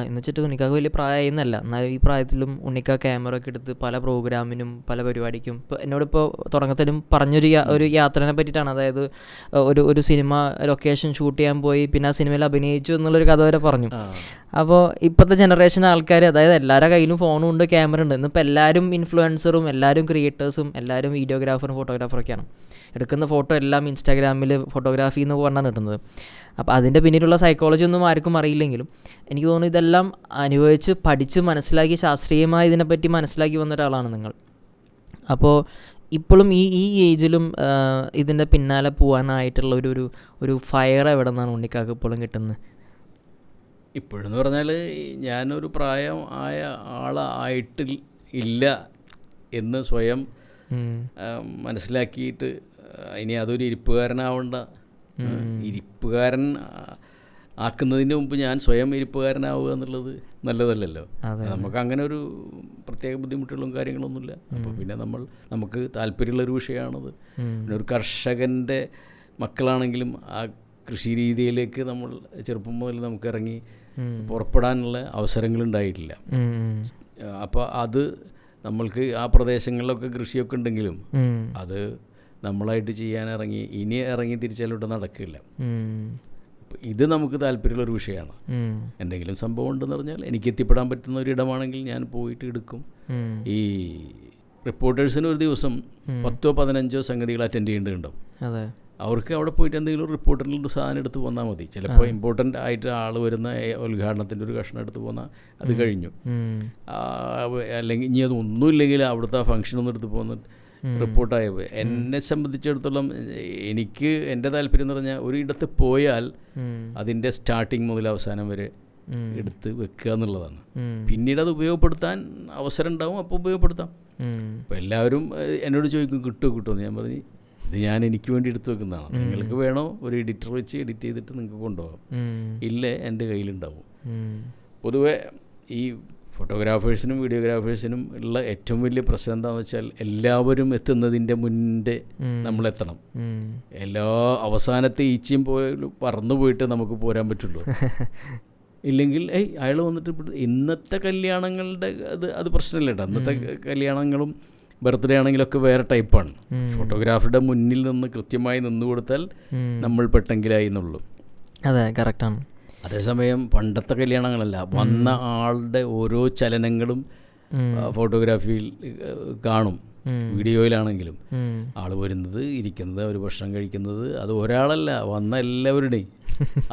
[SPEAKER 2] എന്ന് വെച്ചിട്ട് ഉണ്ണിക്കാക്ക് വലിയ പ്രായമായി എന്നല്ല, എന്നാൽ ഈ പ്രായത്തിലും ഉണ്ണിക്ക ക്യാമറ ഒക്കെ എടുത്ത് പല പ്രോഗ്രാമിനും പല പരിപാടിക്കും, ഇപ്പോൾ എന്നോടിപ്പോൾ തുടങ്ങത്തിലും ഒരു യാത്രനെ പറ്റിയിട്ടാണ്. അതായത് ഒരു സിനിമ ലൊക്കേഷൻ ഷൂട്ട് ചെയ്യാൻ പോയി, പിന്നെ ആ സിനിമയിൽ അഭിനയിച്ചു എന്നുള്ളൊരു കഥ വരെ പറഞ്ഞു. അപ്പോൾ ഇപ്പോഴത്തെ ജനറേഷൻ ആൾക്കാർ, അതായത് എല്ലാവരുടെ കയ്യിലും ഫോണും ഉണ്ട്, ക്യാമറ ഉണ്ട്. ഇന്നിപ്പോൾ എല്ലാവരും ഇൻഫ്ലുവൻസറും, എല്ലാവരും ക്രിയേറ്റേഴ്സും, എല്ലാവരും വീഡിയോഗ്രാഫറും ഫോട്ടോഗ്രാഫറൊക്കെയാണ്. എടുക്കുന്ന ഫോട്ടോ എല്ലാം ഇൻസ്റ്റാഗ്രാമിൽ ഫോട്ടോഗ്രാഫി എന്ന് പറഞ്ഞാണ് ഇടുന്നത്. അപ്പോൾ അതിൻ്റെ പിന്നിലുള്ള സൈക്കോളജി ഒന്നും ആർക്കും അറിയില്ലെങ്കിലും എനിക്ക് തോന്നുന്നു ഇതെല്ലാം അനുഭവിച്ച് പഠിച്ച് മനസ്സിലാക്കി ശാസ്ത്രീയമായി ഇതിനെപ്പറ്റി മനസ്സിലാക്കി വന്ന ഒരാളാണ് നിങ്ങൾ. അപ്പോൾ ഇപ്പോഴും ഈ ഏജിലും ഇതിൻ്റെ പിന്നാലെ പോകാനായിട്ടുള്ള ഒരു ഫയർ എവിടെ നിന്നാണ് ഉണ്ണിക്കാക്ക് ഇപ്പോഴും കിട്ടുന്നത്?
[SPEAKER 1] ഇപ്പോഴെന്ന് പറഞ്ഞാൽ ഞാനൊരു പ്രായം ആയ ആളായിട്ടില്ല എന്ന് സ്വയം മനസ്സിലാക്കിയിട്ട്, ഇനി അതൊരു ഇരിപ്പുകാരനാവേണ്ട, ഇരിപ്പുകാരൻ ആക്കുന്നതിന് മുമ്പ് ഞാൻ സ്വയം ഇരിപ്പുകാരനാവുക എന്നുള്ളത് നല്ലതല്ലല്ലോ. നമുക്ക് അങ്ങനെ ഒരു പ്രത്യേക ബുദ്ധിമുട്ടുകളും കാര്യങ്ങളൊന്നുമില്ല. അപ്പോൾ പിന്നെ നമുക്ക് താല്പര്യമുള്ളൊരു വിഷയമാണത്. പിന്നെ ഒരു കർഷകൻ്റെ മക്കളാണെങ്കിലും ആ കൃഷി രീതിയിലേക്ക് നമ്മൾ ചെറുപ്പം മുതൽ നമുക്ക് ഇറങ്ങി പുറപ്പെടാനുള്ള അവസരങ്ങളുണ്ടായിട്ടില്ല. അപ്പോൾ അത് നമ്മൾക്ക് ആ പ്രദേശങ്ങളിലൊക്കെ കൃഷിയൊക്കെ ഉണ്ടെങ്കിലും അത് നമ്മളായിട്ട് ചെയ്യാനിറങ്ങി ഇറങ്ങി തിരിച്ചാലോട്ട് നടക്കില്ല. ഇത് നമുക്ക് താല്പര്യമുള്ളൊരു വിഷയമാണ്. എന്തെങ്കിലും സംഭവം ഉണ്ടെന്ന് പറഞ്ഞാൽ എനിക്ക് എത്തിപ്പെടാൻ പറ്റുന്ന ഒരിടമാണെങ്കിൽ ഞാൻ പോയിട്ട് എടുക്കും. ഈ റിപ്പോർട്ടേഴ്സിന് ഒരു ദിവസം 10-15 സംഗതികൾ അറ്റൻഡ് ചെയ്യേണ്ടതുണ്ടാവും. അവർക്ക് അവിടെ പോയിട്ട് എന്തെങ്കിലും റിപ്പോർട്ടറിൻ്റെ സാധനം എടുത്ത് പോന്നാൽ മതി. ചിലപ്പോൾ ഇമ്പോർട്ടൻ്റ് ആയിട്ട് ആൾ വരുന്ന ഉദ്ഘാടനത്തിൻ്റെ ഒരു കഷ്ണം എടുത്ത് പോന്നാൽ അത് കഴിഞ്ഞു. അല്ലെങ്കിൽ ഇനി അതൊന്നുമില്ലെങ്കിൽ അവിടുത്തെ ആ ഫംഗ്ഷനൊന്നും എടുത്ത് പോകുന്ന റിപ്പോർട്ടായി പോയി. എന്നെ സംബന്ധിച്ചിടത്തോളം എനിക്ക് എൻ്റെ താല്പര്യം എന്ന് പറഞ്ഞാൽ ഒരിടത്ത് പോയാൽ അതിൻ്റെ സ്റ്റാർട്ടിങ് മുതൽ അവസാനം വരെ എടുത്ത് വെക്കുക എന്നുള്ളതാണ്. പിന്നീട് അത് ഉപയോഗപ്പെടുത്താൻ അവസരം ഉണ്ടാവും, അപ്പോൾ ഉപയോഗപ്പെടുത്താം. അപ്പോൾ എല്ലാവരും എന്നോട് ചോദിക്കും കിട്ടുമെന്ന്. ഞാൻ പറഞ്ഞു ഇത് ഞാൻ എനിക്ക് വേണ്ടി എടുത്തു വെക്കുന്നതാണ്. നിങ്ങൾക്ക് വേണോ ഒരു എഡിറ്റർ വെച്ച് എഡിറ്റ് ചെയ്തിട്ട് നിങ്ങൾക്ക് കൊണ്ടുപോകാം, ഇല്ലേ എൻ്റെ കയ്യിലുണ്ടാവും. പൊതുവെ ഈ ഫോട്ടോഗ്രാഫേഴ്സിനും വീഡിയോഗ്രാഫേഴ്സിനും ഉള്ള ഏറ്റവും വലിയ പ്രശ്നം എന്താണെന്ന് വെച്ചാൽ എല്ലാവരും എത്തുന്നതിൻ്റെ മുന്നേ നമ്മളെത്തണം. അവസാനത്തെ ഈച്ചയും പോലും പറന്നു പോയിട്ട് നമുക്ക് പോരാൻ പറ്റുള്ളൂ. ഇല്ലെങ്കിൽ അയാൾ വന്നിട്ട് ഇന്നത്തെ കല്യാണങ്ങളുടെ അത് പ്രശ്നമില്ല കേട്ടോ. അന്നത്തെ കല്യാണങ്ങളും ബർത്ത്ഡേ ആണെങ്കിലൊക്കെ വേറെ ടൈപ്പാണ്. ഫോട്ടോഗ്രാഫറുടെ മുന്നിൽ നിന്ന് കൃത്യമായി നിന്നു കൊടുത്താൽ നമ്മൾ പെട്ടെങ്കിലായി എന്നുള്ളൂ.
[SPEAKER 2] അതെ, കറക്റ്റാണ്.
[SPEAKER 1] അതേസമയം പണ്ടത്തെ കല്യാണങ്ങളല്ല, വന്ന ആളുടെ ഓരോ ചലനങ്ങളും ഫോട്ടോഗ്രാഫിയിൽ കാണും, വീഡിയോയിലാണെങ്കിലും. ആൾ വരുന്നത്, ഇരിക്കുന്നത്, അവർ ഭക്ഷണം കഴിക്കുന്നത്, അത് ഒരാളല്ല, വന്ന എല്ലാവരുടെയും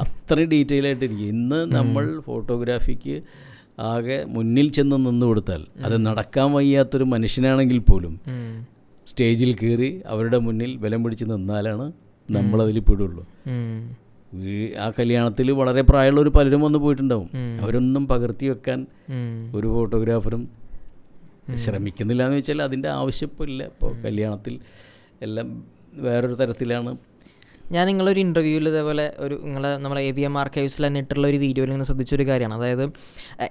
[SPEAKER 1] അത്രയും ഡീറ്റെയിൽ ആയിട്ടിരിക്കും. ഇന്ന് നമ്മൾ ഫോട്ടോഗ്രാഫിക്ക് ആകെ മുന്നിൽ ചെന്ന് നിന്ന് കൊടുത്താൽ, അത് നടക്കാൻ വയ്യാത്തൊരു മനുഷ്യനാണെങ്കിൽ പോലും സ്റ്റേജിൽ കയറി അവരുടെ മുന്നിൽ ബലം പിടിച്ച് നിന്നാലാണ് നമ്മളതിൽ പെടുള്ളൂ. ആ കല്യാണത്തിൽ വളരെ പ്രായമുള്ളവർ പലരും വന്ന് പോയിട്ടുണ്ടാവും. അവരൊന്നും പകർത്തി വെക്കാൻ ഒരു ഫോട്ടോഗ്രാഫറും ശ്രമിക്കുന്നില്ല എന്ന് വെച്ചാൽ അതിൻ്റെ ആവശ്യമില്ല. ഇപ്പോൾ കല്യാണത്തിൽ എല്ലാം വേറൊരു തരത്തിലാണ്.
[SPEAKER 2] ഞാൻ നിങ്ങളൊരു ഇൻ്റർവ്യൂവിൽ ഇതേപോലെ നമ്മളെ AVM ആർക്കൈവ്സിൽ തന്നെ ഇട്ടുള്ള ഒരു വീഡിയോയിൽ ഇങ്ങനെ ശ്രദ്ധിച്ചൊരു കാര്യമാണ്. അതായത്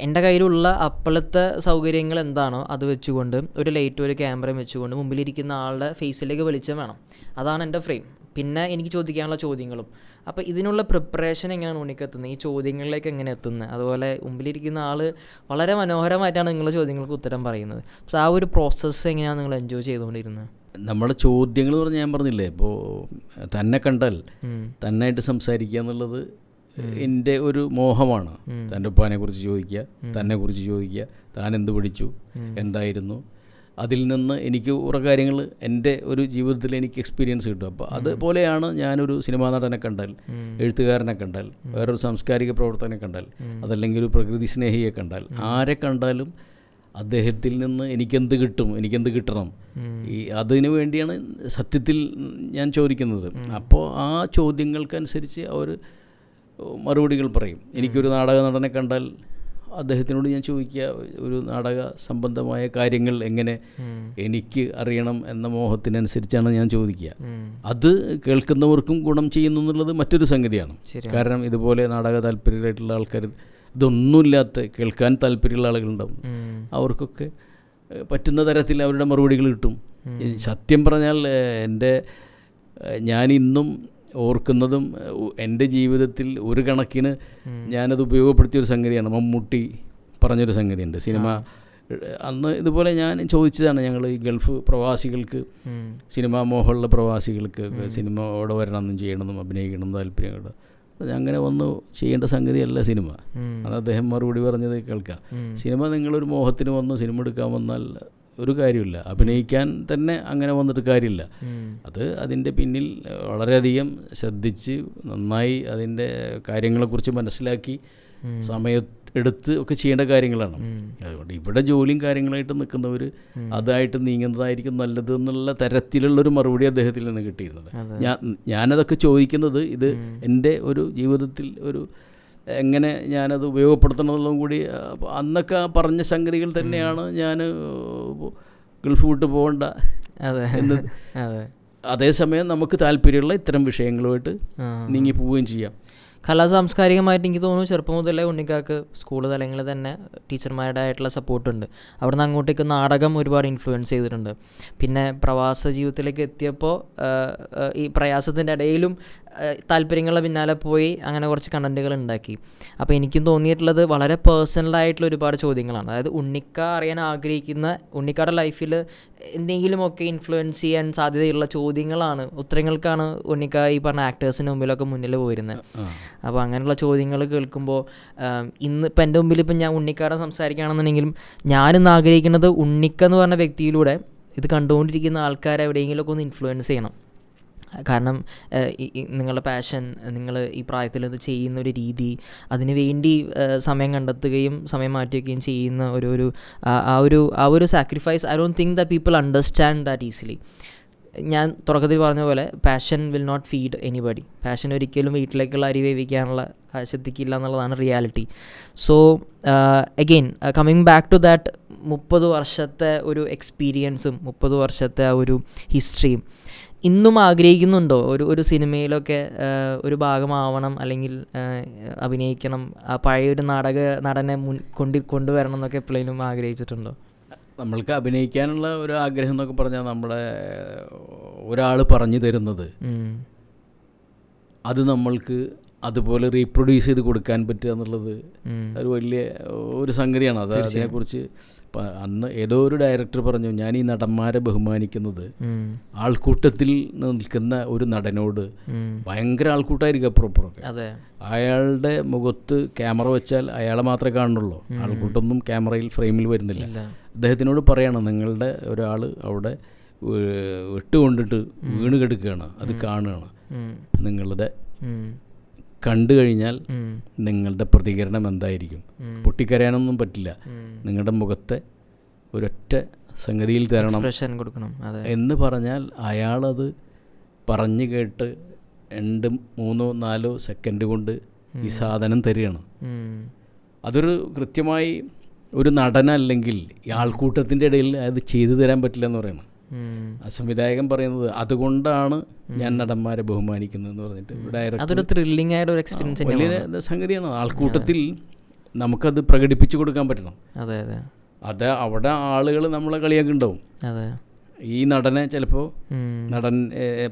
[SPEAKER 2] എൻ്റെ കയ്യിലുള്ള അപ്പോഴത്തെ സൗകര്യങ്ങൾ എന്താണോ അത് വെച്ചുകൊണ്ട് ഒരു ലൈറ്റും ഒരു ക്യാമറയും വെച്ചുകൊണ്ട് മുമ്പിലിരിക്കുന്ന ആളുടെ ഫേസിലേക്ക് വെളിച്ചം വേണം. അതാണ് എൻ്റെ ഫ്രെയിം. പിന്നെ എനിക്ക് ചോദിക്കാനുള്ള ചോദ്യങ്ങളും. അപ്പോൾ ഇതിനുള്ള പ്രിപ്പറേഷൻ എങ്ങനെയാണ് ഉണ്ണിക്കെത്തുന്നത്, ഈ ചോദ്യങ്ങളിലേക്ക് എങ്ങനെ എത്തുന്നത്? അതുപോലെ മുമ്പിലിരിക്കുന്ന ആൾ വളരെ മനോഹരമായിട്ടാണ് നിങ്ങളുടെ ചോദ്യങ്ങൾക്ക് ഉത്തരം പറയുന്നത്. പക്ഷേ ആ ഒരു പ്രോസസ്സ് എങ്ങനെയാണ് നിങ്ങൾ എൻജോയ് ചെയ്തുകൊണ്ടിരുന്നത്?
[SPEAKER 1] നമ്മുടെ ചോദ്യങ്ങൾ എന്ന് പറഞ്ഞാൽ ഞാൻ പറഞ്ഞില്ലേ, ഇപ്പോൾ തന്നെ കണ്ടാൽ തന്നായിട്ട് സംസാരിക്കുക എന്നുള്ളത് എൻ്റെ ഒരു മോഹമാണ്. തൻ്റെ ഉപ്പാനെ കുറിച്ച് ചോദിക്കുക, തന്നെ കുറിച്ച് ചോദിക്കുക, താൻ എന്ത് പഠിച്ചു, എന്തായിരുന്നു, അതിൽ നിന്ന് എനിക്ക് കുറേ കാര്യങ്ങൾ എൻ്റെ ഒരു ജീവിതത്തിൽ എനിക്ക് എക്സ്പീരിയൻസ് കിട്ടും. അപ്പോൾ അതുപോലെയാണ് ഞാനൊരു സിനിമാ നടനെ കണ്ടാൽ, എഴുത്തുകാരനെ കണ്ടാൽ, വേറൊരു സാംസ്കാരിക പ്രവർത്തകനെ കണ്ടാൽ, അതല്ലെങ്കിൽ ഒരു പ്രകൃതി സ്നേഹിയെ കണ്ടാൽ, ആരെ കണ്ടാലും അദ്ദേഹത്തിൽ നിന്ന് എനിക്കെന്ത് കിട്ടും, എനിക്കെന്ത് കിട്ടണം, അതിനു വേണ്ടിയാണ് സത്യത്തിൽ ഞാൻ ചോദിക്കുന്നത്. അപ്പോൾ ആ ചോദ്യങ്ങൾക്കനുസരിച്ച് അവർ മറുപടികൾ പറയും. എനിക്കൊരു നാടക നടനെ കണ്ടാൽ അദ്ദേഹത്തിനോട് ഞാൻ ചോദിക്കുക, ഒരു നാടക സംബന്ധമായ കാര്യങ്ങൾ എങ്ങനെ എനിക്ക് അറിയണം എന്ന മോഹത്തിനനുസരിച്ചാണ് ഞാൻ ചോദിക്കുക. അത് കേൾക്കുന്നവർക്കും ഗുണം ചെയ്യുന്നു എന്നുള്ളത് മറ്റൊരു സംഗതിയാണ്. കാരണം ഇതുപോലെ നാടക താല്പര്യമായിട്ടുള്ള ആൾക്കാർ, ഇതൊന്നുമില്ലാത്ത കേൾക്കാൻ താല്പര്യമുള്ള ആളുകളുണ്ടാവും. അവർക്കൊക്കെ പറ്റുന്ന തരത്തിൽ അവരുടെ മറുപടികൾ കിട്ടും. സത്യം പറഞ്ഞാൽ ഞാനിന്നും ഓർക്കുന്നതും എൻ്റെ ജീവിതത്തിൽ ഒരു കണക്കിന് ഞാനത് ഉപയോഗപ്പെടുത്തിയൊരു സംഗതിയാണ്. മമ്മൂട്ടി പറഞ്ഞൊരു സംഗതിയുണ്ട് സിനിമ. അന്ന് ഇതുപോലെ ഞാൻ ചോദിച്ചതാണ്, ഞങ്ങൾ ഈ ഗൾഫ് പ്രവാസികൾക്ക്, സിനിമാ മോഹമുള്ള പ്രവാസികൾക്ക് സിനിമയോടെ വരണമെന്നും ചെയ്യണമെന്നും അഭിനയിക്കണമെന്നും താല്പര്യമുണ്ട്. അങ്ങനെ വന്ന് ചെയ്യേണ്ട സംഗതിയല്ല സിനിമ. അത് അദ്ദേഹം മറുപടി പറഞ്ഞത് കേൾക്കാം. സിനിമ നിങ്ങളൊരു മോഹത്തിന് വന്ന് സിനിമ എടുക്കാൻ വന്നാൽ ഒരു കാര്യമില്ല, അഭിനയിക്കാൻ തന്നെ അങ്ങനെ വന്നിട്ട് കാര്യമില്ല. അത് അതിൻ്റെ പിന്നിൽ വളരെയധികം ശ്രദ്ധിച്ച് നന്നായി അതിൻ്റെ കാര്യങ്ങളെക്കുറിച്ച് മനസ്സിലാക്കി സമയമെടുത്ത് ഒക്കെ ചെയ്യേണ്ട കാര്യങ്ങളാണ്. അതുകൊണ്ട് ഇവിടെ ജോലിയും കാര്യങ്ങളായിട്ട് നിൽക്കുന്നവർ അതായിട്ട് നീങ്ങുന്നതായിരിക്കും നല്ലത് എന്നുള്ള തരത്തിലുള്ളൊരു മറുപടി അദ്ദേഹത്തിൽ നിന്ന് കിട്ടിയിരുന്നത്. ഞാനതൊക്കെ ചോദിക്കുന്നത് ഇത് എൻ്റെ ഒരു ജീവിതത്തിൽ ഒരു എങ്ങനെ ഞാനത് ഉപയോഗപ്പെടുത്തണം എന്നുള്ളതും കൂടി അന്നൊക്കെ പറഞ്ഞ സംഗതികൾ തന്നെയാണ്. ഞാൻ ഗൾഫ് വിട്ട് പോകണ്ട എന്ന്, അതേസമയം നമുക്ക് താല്പര്യമുള്ള ഇത്തരം വിഷയങ്ങളുമായിട്ട് നീങ്ങി പോവുകയും ചെയ്യാം.
[SPEAKER 2] കലാസാംസ്കാരികമായിട്ട് എനിക്ക് തോന്നുന്നു ചെറുപ്പം മുതലേ ഉണ്ണിക്കാക്ക് സ്കൂൾ തലങ്ങളിൽ തന്നെ ടീച്ചർമാരുടെ ആയിട്ടുള്ള സപ്പോർട്ടുണ്ട്. അവിടെ നിന്ന് അങ്ങോട്ടേക്ക് നാടകം ഒരുപാട് ഇൻഫ്ലുവൻസ് ചെയ്തിട്ടുണ്ട്. പിന്നെ പ്രവാസ ജീവിതത്തിലേക്ക് എത്തിയപ്പോൾ ഈ പ്രയാസത്തിൻ്റെ ഇടയിലും താല്പര്യങ്ങളുടെ പിന്നാലെ പോയി അങ്ങനെ കുറച്ച് കണ്ടൻറ്റുകൾ ഉണ്ടാക്കി. അപ്പോൾ എനിക്കും തോന്നിയിട്ടുള്ളത് വളരെ പേഴ്സണലായിട്ടുള്ള ഒരുപാട് ചോദ്യങ്ങളാണ്. അതായത് ഉണ്ണിക്ക അറിയാൻ ആഗ്രഹിക്കുന്ന, ഉണ്ണിക്കയുടെ ലൈഫിൽ എന്തെങ്കിലുമൊക്കെ ഇൻഫ്ലുവൻസ് ചെയ്യാൻ സാധ്യതയുള്ള ചോദ്യങ്ങളാണ്, ഉത്തരങ്ങൾക്കാണ് ഉണ്ണിക്ക ഈ പറഞ്ഞ ആക്ടേഴ്സിന് മുമ്പിലൊക്കെ മുന്നിൽ പോയിരുന്നത്. അപ്പോൾ അങ്ങനെയുള്ള ചോദ്യങ്ങൾ കേൾക്കുമ്പോൾ ഇന്ന് ഇപ്പം എൻ്റെ മുമ്പിൽ ഇപ്പം ഞാൻ ഉണ്ണിക്കാടെ സംസാരിക്കുകയാണെന്നുണ്ടെങ്കിലും ഞാനിന്ന് ആഗ്രഹിക്കുന്നത് ഉണ്ണിക്ക എന്ന് പറഞ്ഞ വ്യക്തിയിലൂടെ ഇത് കണ്ടുകൊണ്ടിരിക്കുന്ന ആൾക്കാരെ എവിടെയെങ്കിലുമൊക്കെ ഒന്ന് ഇൻഫ്ലുവൻസ് ചെയ്യണം. കാരണം നിങ്ങളുടെ പാഷൻ, നിങ്ങൾ ഈ പ്രായത്തിൽ ഇത് ചെയ്യുന്ന ഒരു രീതി, അതിന് വേണ്ടി സമയം കണ്ടെത്തുകയും സമയം മാറ്റുകയും ചെയ്യുന്ന ആ ഒരു sacrifice, I don't think that people understand that easily. ഞാൻ തുടക്കത്തിൽ പറഞ്ഞ പോലെ passion will not feed anybody. Passion ഒരിക്കലും വീട്ടിലേക്കുള്ള അരി വേവിക്കാനുള്ള കാശെത്തിക്കില്ല എന്നുള്ളതാണ് reality. So again coming back to that, 30 വർഷത്തെ ഒരു എക്സ്പീരിയൻസും 30 വർഷത്തെ ആ ഒരു ഹിസ്റ്ററിയും ഇന്നും ആഗ്രഹിക്കുന്നുണ്ടോ ഒരു സിനിമയിലൊക്കെ ഒരു ഭാഗമാവണം, അല്ലെങ്കിൽ അഭിനയിക്കണം, ആ പഴയൊരു നടനെ കൊണ്ടുവരണം എന്നൊക്കെ എപ്പോഴേലും ആഗ്രഹിച്ചിട്ടുണ്ടോ?
[SPEAKER 1] നമ്മൾക്ക് അഭിനയിക്കാനുള്ള ഒരു ആഗ്രഹം എന്നൊക്കെ പറഞ്ഞാൽ നമ്മുടെ ഒരാൾ പറഞ്ഞു തരുന്നത് അത് നമ്മൾക്ക് അതുപോലെ റീപ്രൊഡ്യൂസ് ചെയ്ത് കൊടുക്കാൻ പറ്റുക എന്നുള്ളത് ഒരു വലിയ ഒരു സംഗതിയാണ്. അത് അതിനെക്കുറിച്ച് അന്ന് ഏതോ ഒരു ഡയറക്ടർ പറഞ്ഞു, ഞാൻ ഈ നടന്മാരെ ബഹുമാനിക്കുന്നത് ആൾക്കൂട്ടത്തിൽ നിൽക്കുന്ന ഒരു നടനോട് ഭയങ്കര ആൾക്കൂട്ടമായിരിക്കും അപ്പുറപ്പുറമൊക്കെ, അയാളുടെ മുഖത്ത് ക്യാമറ വെച്ചാൽ അയാളെ മാത്രമേ കാണുന്നുള്ളൂ, ആൾക്കൂട്ടൊന്നും ക്യാമറയിൽ ഫ്രെയിമിൽ വരുന്നില്ല. അദ്ദേഹത്തിനോട് പറയണം, നിങ്ങളുടെ ഒരാൾ അവിടെ വെട്ടുകൊണ്ടിട്ട് വീണ് കിടക്കുകയാണ്, അത് കാണുകയാണ്, നിങ്ങളുടെ കണ്ടു കഴിഞ്ഞാൽ നിങ്ങളുടെ പ്രതികരണം എന്തായിരിക്കും? പൊട്ടിക്കരയാനൊന്നും പറ്റില്ല, നിങ്ങളുടെ മുഖത്തെ ഒരൊറ്റ സംഗതിയിൽ തരണം എന്ന് പറഞ്ഞാൽ അയാളത് പറഞ്ഞു കേട്ട് 2, 3, 4 സെക്കൻഡ് കൊണ്ട് ഈ സാധനം തരികയാണ്. അതൊരു കൃത്യമായി ഒരു നടനല്ലെങ്കിൽ ഈ ആൾക്കൂട്ടത്തിൻ്റെ ഇടയിൽ അത് ചെയ്തു തരാൻ പറ്റില്ല എന്ന് പറയണം. ആ സംവിധായകൻ പറയുന്നത് അതുകൊണ്ടാണ് ഞാൻ നടന്മാരെ ബഹുമാനിക്കുന്നതെന്ന് പറഞ്ഞിട്ട്
[SPEAKER 2] അതൊരു ത്രില്ലിംഗ് ആയ ഒരു എക്സ്പീരിയൻസ്
[SPEAKER 1] വലിയ സംഗതിയാണ്. ആൾക്കൂട്ടത്തിൽ നമുക്കത് പ്രകടിപ്പിച്ചു കൊടുക്കാൻ പറ്റണം. അത് അവിടെ ആളുകൾ നമ്മളെ കളിയാക്കി ഉണ്ടാവും. ഈ നടനെ ചിലപ്പോൾ നടൻ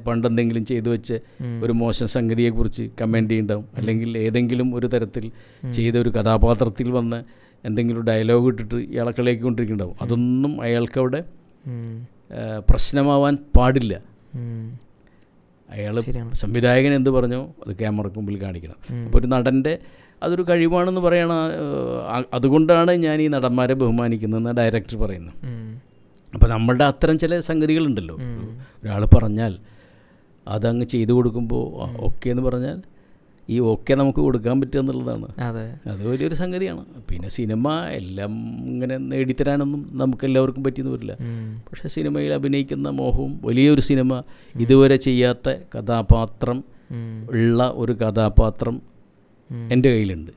[SPEAKER 1] പണ്ടെന്തെങ്കിലും ചെയ്തു വെച്ച് ഒരു മോശം സംഗതിയെക്കുറിച്ച് കമൻ്റ് ചെയ്യുന്നുണ്ടാവും, അല്ലെങ്കിൽ ഏതെങ്കിലും ഒരു തരത്തിൽ ചെയ്ത ഒരു കഥാപാത്രത്തിൽ വന്ന് എന്തെങ്കിലും ഡയലോഗ് ഇട്ടിട്ട് ഇയാളെ കളിയാക്കിക്കൊണ്ടിരിക്കുന്നുണ്ടാവും. അതൊന്നും അയാൾക്കവിടെ പ്രശ്നമാവാൻ പാടില്ല. അയാൾ സംവിധായകൻ എന്ത് പറഞ്ഞോ അത് ക്യാമറയ്ക്ക് മുമ്പിൽ കാണിക്കണം. അപ്പോൾ ഒരു നടൻ്റെ അതൊരു കഴിവാണെന്ന് പറയണ, അതുകൊണ്ടാണ് ഞാൻ ഈ നടന്മാരെ ബഹുമാനിക്കുന്നതെന്ന് ഡയറക്ടർ പറയുന്നു. അപ്പോൾ നമ്മളുടെ അത്തരം ചില സംഗതികളുണ്ടല്ലോ, ഒരാൾ പറഞ്ഞാൽ അതങ്ങ് ചെയ്തു കൊടുക്കുമ്പോൾ ഓക്കെ എന്ന് പറഞ്ഞാൽ ഈ ഓക്കെ നമുക്ക് കൊടുക്കാൻ പറ്റുക എന്നുള്ളതാണ്. അത് വലിയൊരു സംഗതിയാണ്. പിന്നെ സിനിമ എല്ലാം ഇങ്ങനെ നേടിത്തരാനൊന്നും നമുക്കെല്ലാവർക്കും പറ്റിയെന്ന് വരില്ല. പക്ഷേ സിനിമയിൽ അഭിനയിക്കുന്ന മോഹവും, വലിയൊരു സിനിമ ഇതുവരെ ചെയ്യാത്ത കഥാപാത്രം ഉള്ള ഒരു കഥാപാത്രം എൻ്റെ കയ്യിലുണ്ട്.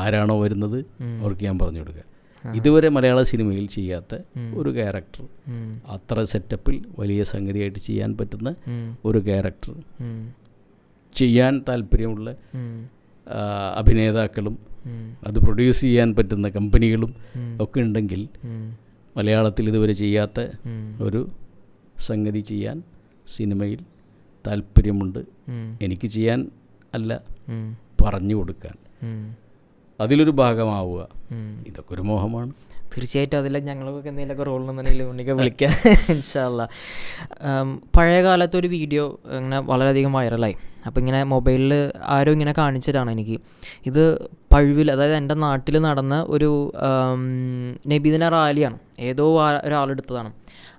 [SPEAKER 1] ആരാണോ വരുന്നത് അവർക്ക് ഞാൻ പറഞ്ഞു കൊടുക്കുക. ഇതുവരെ മലയാള സിനിമയിൽ ചെയ്യാത്ത ഒരു ക്യാരക്ടർ, അത്ര സെറ്റപ്പിൽ വലിയ സംഗതിയായിട്ട് ചെയ്യാൻ പറ്റുന്ന ഒരു ക്യാരക്ടർ, ചെയ്യാൻ താല്പര്യമുള്ള അഭിനേതാക്കളും അത് പ്രൊഡ്യൂസ് ചെയ്യാൻ പറ്റുന്ന കമ്പനികളും ഒക്കെ ഉണ്ടെങ്കിൽ മലയാളത്തിൽ ഇതുവരെ ചെയ്യാത്ത ഒരു സംഗതി ചെയ്യാൻ സിനിമയിൽ താല്പര്യമുണ്ട്. എനിക്ക് ചെയ്യാൻ അല്ല, പറഞ്ഞു കൊടുക്കാൻ, അതിലൊരു ഭാഗമാവുക, ഇതൊക്കെ ഒരു മോഹമാണ്.
[SPEAKER 2] തീർച്ചയായിട്ടും അതിൽ ഞങ്ങളൊക്കെ എന്തെങ്കിലുമൊക്കെ റോൾ എന്നുണ്ടെങ്കിൽ ഉണ്ണിക്ക് വിളിക്കാം ഇൻഷാ അല്ലാ. പഴയ കാലത്തെ ഒരു വീഡിയോ ഇങ്ങനെ വളരെയധികം വൈറലായി. അപ്പോൾ ഇങ്ങനെ മൊബൈലിൽ ആരോ ഇങ്ങനെ കാണിച്ചതാണ് എനിക്ക്. ഇത് പഴുവിൽ, അതായത് എൻ്റെ നാട്ടിൽ നടന്ന ഒരു നബിദിന റാലിയാണ്, ഏതോ ഒരാളെടുത്തതാണ്.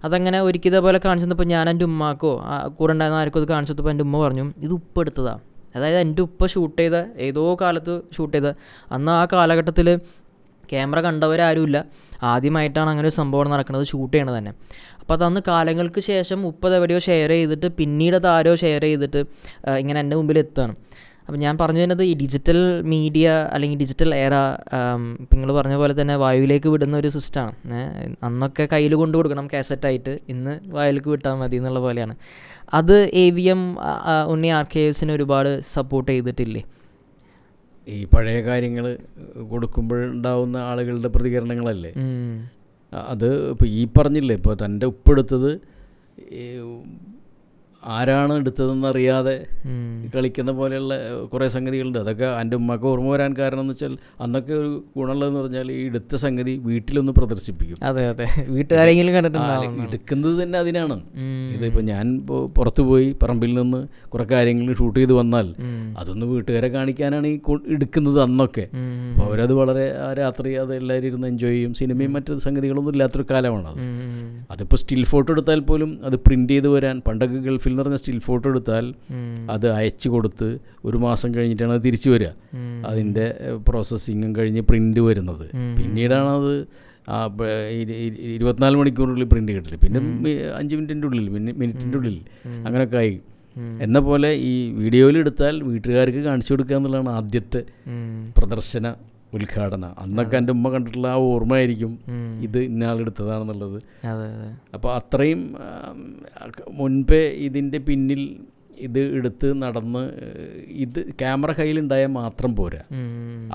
[SPEAKER 2] അതങ്ങനെ ഒരിക്കൽ ഇതേപോലെ കാണിച്ചു തന്നപ്പോൾ ഞാൻ എൻ്റെ ഉമ്മാക്കോ കൂടെ ഉണ്ടായിരുന്ന ആർക്കും അത് കാണിച്ചു തന്നപ്പോൾ എൻ്റെ ഉമ്മ പറഞ്ഞു, ഇത് ഉപ്പ് എടുത്തതാണ്. അതായത് എൻ്റെ ഉപ്പ ഷൂട്ട് ചെയ്ത, ഏതോ കാലത്ത് ഷൂട്ട് ചെയ്ത, അന്ന് ആ കാലഘട്ടത്തിൽ ക്യാമറ കണ്ടവരാരുമില്ല, ആദ്യമായിട്ടാണ് അങ്ങനെ ഒരു സംഭവം നടക്കുന്നത്, ഷൂട്ട് ചെയ്യണത് തന്നെ. അപ്പോൾ അതന്ന് കാലങ്ങൾക്ക് ശേഷം ഉപ്പത് എവിടെയോ ഷെയർ ചെയ്തിട്ട് പിന്നീട് അത് ആരോ ഷെയർ ചെയ്തിട്ട് ഇങ്ങനെ എൻ്റെ മുമ്പിൽ എത്തുകയാണ്. അപ്പം ഞാൻ പറഞ്ഞു വരുന്നത് ഈ ഡിജിറ്റൽ മീഡിയ അല്ലെങ്കിൽ ഡിജിറ്റൽ എറ, ഇപ്പം നിങ്ങൾ പറഞ്ഞ പോലെ തന്നെ വായുവിലേക്ക് വിടുന്ന ഒരു സിസ്റ്റമാണ്. അന്നൊക്കെ കയ്യിൽ കൊണ്ടു കൊടുക്കണം കാസറ്റായിട്ട്, ഇന്ന് വായുവിലേക്ക് വിട്ടാൽ മതി എന്നുള്ള പോലെയാണ്. അത് AVM ഉണ്ണി ആർക്കൈവ്സിനെ ഒരുപാട് സപ്പോർട്ട് ചെയ്തിട്ടില്ലേ?
[SPEAKER 1] ഈ പഴയ കാര്യങ്ങൾ കൊടുക്കുമ്പോഴുണ്ടാവുന്ന ആളുകളുടെ പ്രതികരണങ്ങളല്ലേ അത്. ഇപ്പോൾ ഈ പറഞ്ഞില്ലേ, ഇപ്പോൾ തൻ്റെ ഉപ്പെടുത്തത് ആരാണ് എടുത്തതെന്നറിയാതെ കളിക്കുന്ന പോലെയുള്ള കുറേ സംഗതികളുണ്ട്. അതൊക്കെ എൻ്റെ ഉമ്മക്ക് ഓർമ്മ വരാൻ കാരണം എന്ന് വെച്ചാൽ അന്നൊക്കെ ഒരു ഗുണമുള്ളതെന്ന് പറഞ്ഞാൽ ഈ എടുത്ത സംഗതി വീട്ടിലൊന്ന് പ്രദർശിപ്പിക്കും.
[SPEAKER 2] അതെ അതെ, വീട്ടുകാരെങ്കിലും കണ്ടിട്ടുണ്ടാവും.
[SPEAKER 1] എടുക്കുന്നത് തന്നെ അതിനാണ്. ഇതിപ്പോൾ ഞാൻ പുറത്തു പോയി പറമ്പിൽ നിന്ന് കുറേ കാര്യങ്ങൾ ഷൂട്ട് ചെയ്ത് വന്നാൽ അതൊന്ന് വീട്ടുകാരെ കാണിക്കാനാണ് ഈ എടുക്കുന്നത് അന്നൊക്കെ. അപ്പോൾ അവരത് വളരെ രാത്രി അത് എല്ലാവരും ഇരുന്ന് എൻജോയ് ചെയ്യും. സിനിമയും മറ്റു സംഗതികളൊന്നും ഇല്ലാത്തൊരു കാലമാണ് അത്. അതിപ്പോൾ സ്റ്റിൽ ഫോട്ടോ എടുത്താൽ പോലും അത് പ്രിൻ്റ് ചെയ്ത് വരാൻ, പണ്ടൊക്കെ ഗൾഫിൽ എന്ന് പറഞ്ഞാൽ സ്റ്റിൽ ഫോട്ടോ എടുത്താൽ അത് അയച്ചു കൊടുത്ത് 1 മാസം കഴിഞ്ഞിട്ടാണ് അത് തിരിച്ചു വരിക. അതിൻ്റെ പ്രോസസ്സിങ്ങും കഴിഞ്ഞ് പ്രിൻ്റ് വരുന്നത്. പിന്നീടാണത് 24 മണിക്കൂറിനുള്ളിൽ പ്രിൻ്റ് കിട്ടില്ല, പിന്നെ 5 മിനിറ്റിൻ്റെ ഉള്ളിൽ, മിനിറ്റിൻ്റെ ഉള്ളിൽ അങ്ങനെയൊക്കെ ആയി. എന്ന പോലെ ഈ വീഡിയോയിൽ എടുത്താൽ വീട്ടുകാർക്ക് കാണിച്ചു കൊടുക്കുക എന്നുള്ളതാണ് ആദ്യത്തെ പ്രദർശന ഉദ്ഘാടനം. അന്നൊക്കെ എൻ്റെ ഉമ്മ കണ്ടിട്ടുള്ള ആ ഓർമ്മയായിരിക്കും ഇത് ഇന്നയാളെടുത്തതാണെന്നുള്ളത്. അപ്പോൾ അത്രയും മുൻപേ ഇതിൻ്റെ പിന്നിൽ ഇത് എടുത്ത് നടന്ന്, ഇത് ക്യാമറ കയ്യിലുണ്ടായാൽ മാത്രം പോരാ,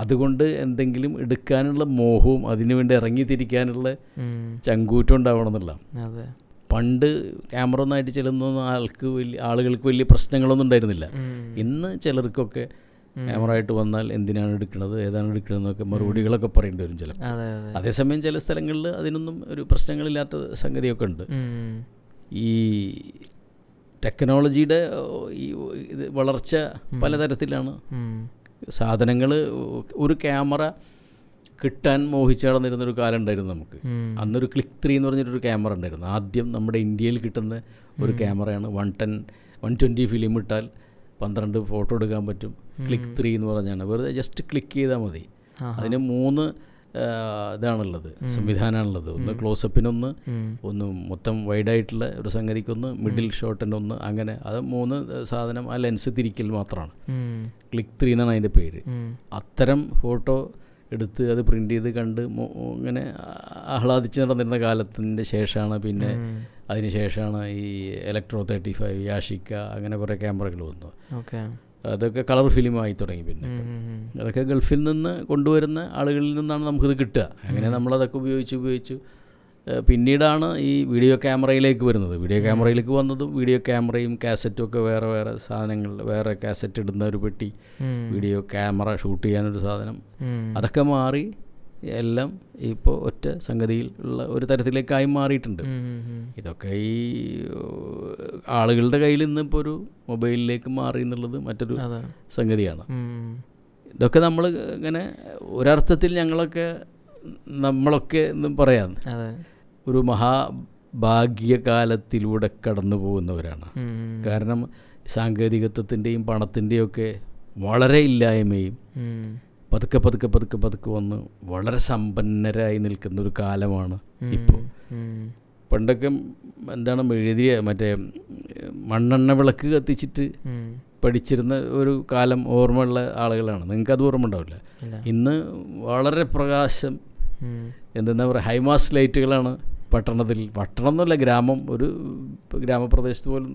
[SPEAKER 1] അതുകൊണ്ട് എന്തെങ്കിലും എടുക്കാനുള്ള മോഹവും അതിനുവേണ്ടി ഇറങ്ങിത്തിരിക്കാനുള്ള ചങ്കൂറ്റം ഉണ്ടാവണം എന്നുള്ള. പണ്ട് ക്യാമറ ഒന്നായിട്ട് ചെല്ലുന്ന ആളുകൾക്ക് വലിയ പ്രശ്നങ്ങളൊന്നും ഉണ്ടായിരുന്നില്ല. ഇന്ന് ചിലർക്കൊക്കെ ക്യാമറ ആയിട്ട് വന്നാൽ എന്തിനാണ് എടുക്കുന്നത്, ഏതാണ് എടുക്കണതെന്നൊക്കെ മറുപടികളൊക്കെ പറയേണ്ടി വരും ചിലപ്പോൾ. അതേസമയം ചില സ്ഥലങ്ങളിൽ അതിനൊന്നും ഒരു പ്രശ്നങ്ങളില്ലാത്ത സംഗതിയൊക്കെ ഉണ്ട്. ഈ ടെക്നോളജിയുടെ ഈ വളർച്ച പലതരത്തിലാണ്. സാധനങ്ങൾ, ഒരു ക്യാമറ കിട്ടാൻ മോഹിച്ച് നടന്നിരുന്നൊരു കാലം ഉണ്ടായിരുന്നു നമുക്ക്. അന്നൊരു ക്ലിക്ക് 3 എന്ന് പറഞ്ഞിട്ടൊരു ക്യാമറ ഉണ്ടായിരുന്നു. ആദ്യം നമ്മുടെ ഇന്ത്യയിൽ കിട്ടുന്ന ഒരു ക്യാമറയാണ്. 120 ഫിലിം ഇട്ടാൽ 12 ഫോട്ടോ എടുക്കാൻ പറ്റും. ക്ലിക്ക് 3 എന്ന് പറഞ്ഞാണ്. വെറുതെ ജസ്റ്റ് ക്ലിക്ക് ചെയ്താൽ മതി. അതിന് 3 ഇതാണുള്ളത്, സംവിധാനമാണുള്ളത്. ഒന്ന് ക്ലോസപ്പിനൊന്ന്, ഒന്ന് മൊത്തം വൈഡായിട്ടുള്ള ഒരു സംഗതിക്കൊന്ന്, മിഡിൽ ഷോട്ടിനൊന്ന്, അങ്ങനെ അത് 3 സാധനം ആ ലെൻസ് തിരിക്കൽ മാത്രമാണ്. ക്ലിക്ക് 3 എന്നാണ് അതിൻ്റെ പേര്. അത്തരം ഫോട്ടോ എടുത്ത് അത് പ്രിൻ്റ് ചെയ്ത് കണ്ട് ഇങ്ങനെ ആഹ്ലാദിച്ച് നടന്നിരുന്ന കാലത്തിൻ്റെ ശേഷമാണ് പിന്നെ അതിന് ശേഷമാണ് ഈ ഇലക്ട്രോ 35, യാഷിക്ക, അങ്ങനെ കുറേ ക്യാമറകൾ വന്നു. അതൊക്കെ കളർ ഫിലിമായി തുടങ്ങി. പിന്നെ അതൊക്കെ ഗൾഫിൽ നിന്ന് കൊണ്ടുവരുന്ന ആളുകളിൽ നിന്നാണ് നമുക്കിത് കിട്ടുക. അങ്ങനെ നമ്മളതൊക്കെ ഉപയോഗിച്ചു പിന്നീടാണ് ഈ വീഡിയോ ക്യാമറയിലേക്ക് വരുന്നത്. വീഡിയോ ക്യാമറയിലേക്ക് വന്നതും വീഡിയോ ക്യാമറയും കാസറ്റും ഒക്കെ വേറെ വേറെ സാധനങ്ങൾ, വേറെ കാസറ്റ് ഇടുന്ന ഒരു പെട്ടി, വീഡിയോ ക്യാമറ ഷൂട്ട് ചെയ്യാനൊരു സാധനം, അതൊക്കെ മാറി എല്ലാം ഇപ്പോൾ ഒറ്റ സംഗതിയിൽ ഉള്ള ഒരു തരത്തിലേക്കായി മാറിയിട്ടുണ്ട്. ഇതൊക്കെ ഈ ആളുകളുടെ കയ്യിൽ നിന്ന് ഇപ്പോൾ ഒരു മൊബൈലിലേക്ക് മാറി എന്നുള്ളത് മറ്റൊരു സംഗതിയാണ്. ഇതൊക്കെ നമ്മൾ ഇങ്ങനെ ഒരർത്ഥത്തിൽ നമ്മളൊക്കെ എന്നും പറയാം ഒരു മഹാഭാഗ്യകാലത്തിലൂടെ കടന്നു പോകുന്നവരാണ്. കാരണം സാങ്കേതികത്വത്തിൻ്റെയും പണത്തിൻ്റെയും ഒക്കെ വളരെ ഇല്ലായ്മയും പതുക്കെ വന്ന് വളരെ സമ്പന്നരായി നിൽക്കുന്ന ഒരു കാലമാണ് ഇപ്പോൾ. പണ്ടൊക്കെ എന്താണ് എഴുതിയ മറ്റേ മണ്ണെണ്ണ വിളക്ക് കത്തിച്ചിട്ട് പഠിച്ചിരുന്ന ഒരു കാലം ഓർമ്മയുള്ള ആളുകളാണ്. നിങ്ങൾക്കത് ഓർമ്മ ഉണ്ടാവില്ല. ഇന്ന് വളരെ പ്രകാശം, എന്താ പറയുക, ഹൈമാസ് ലൈറ്റുകളാണ് പട്ടണം എന്നല്ല, ഗ്രാമം, ഒരു ഗ്രാമപ്രദേശത്ത് പോലും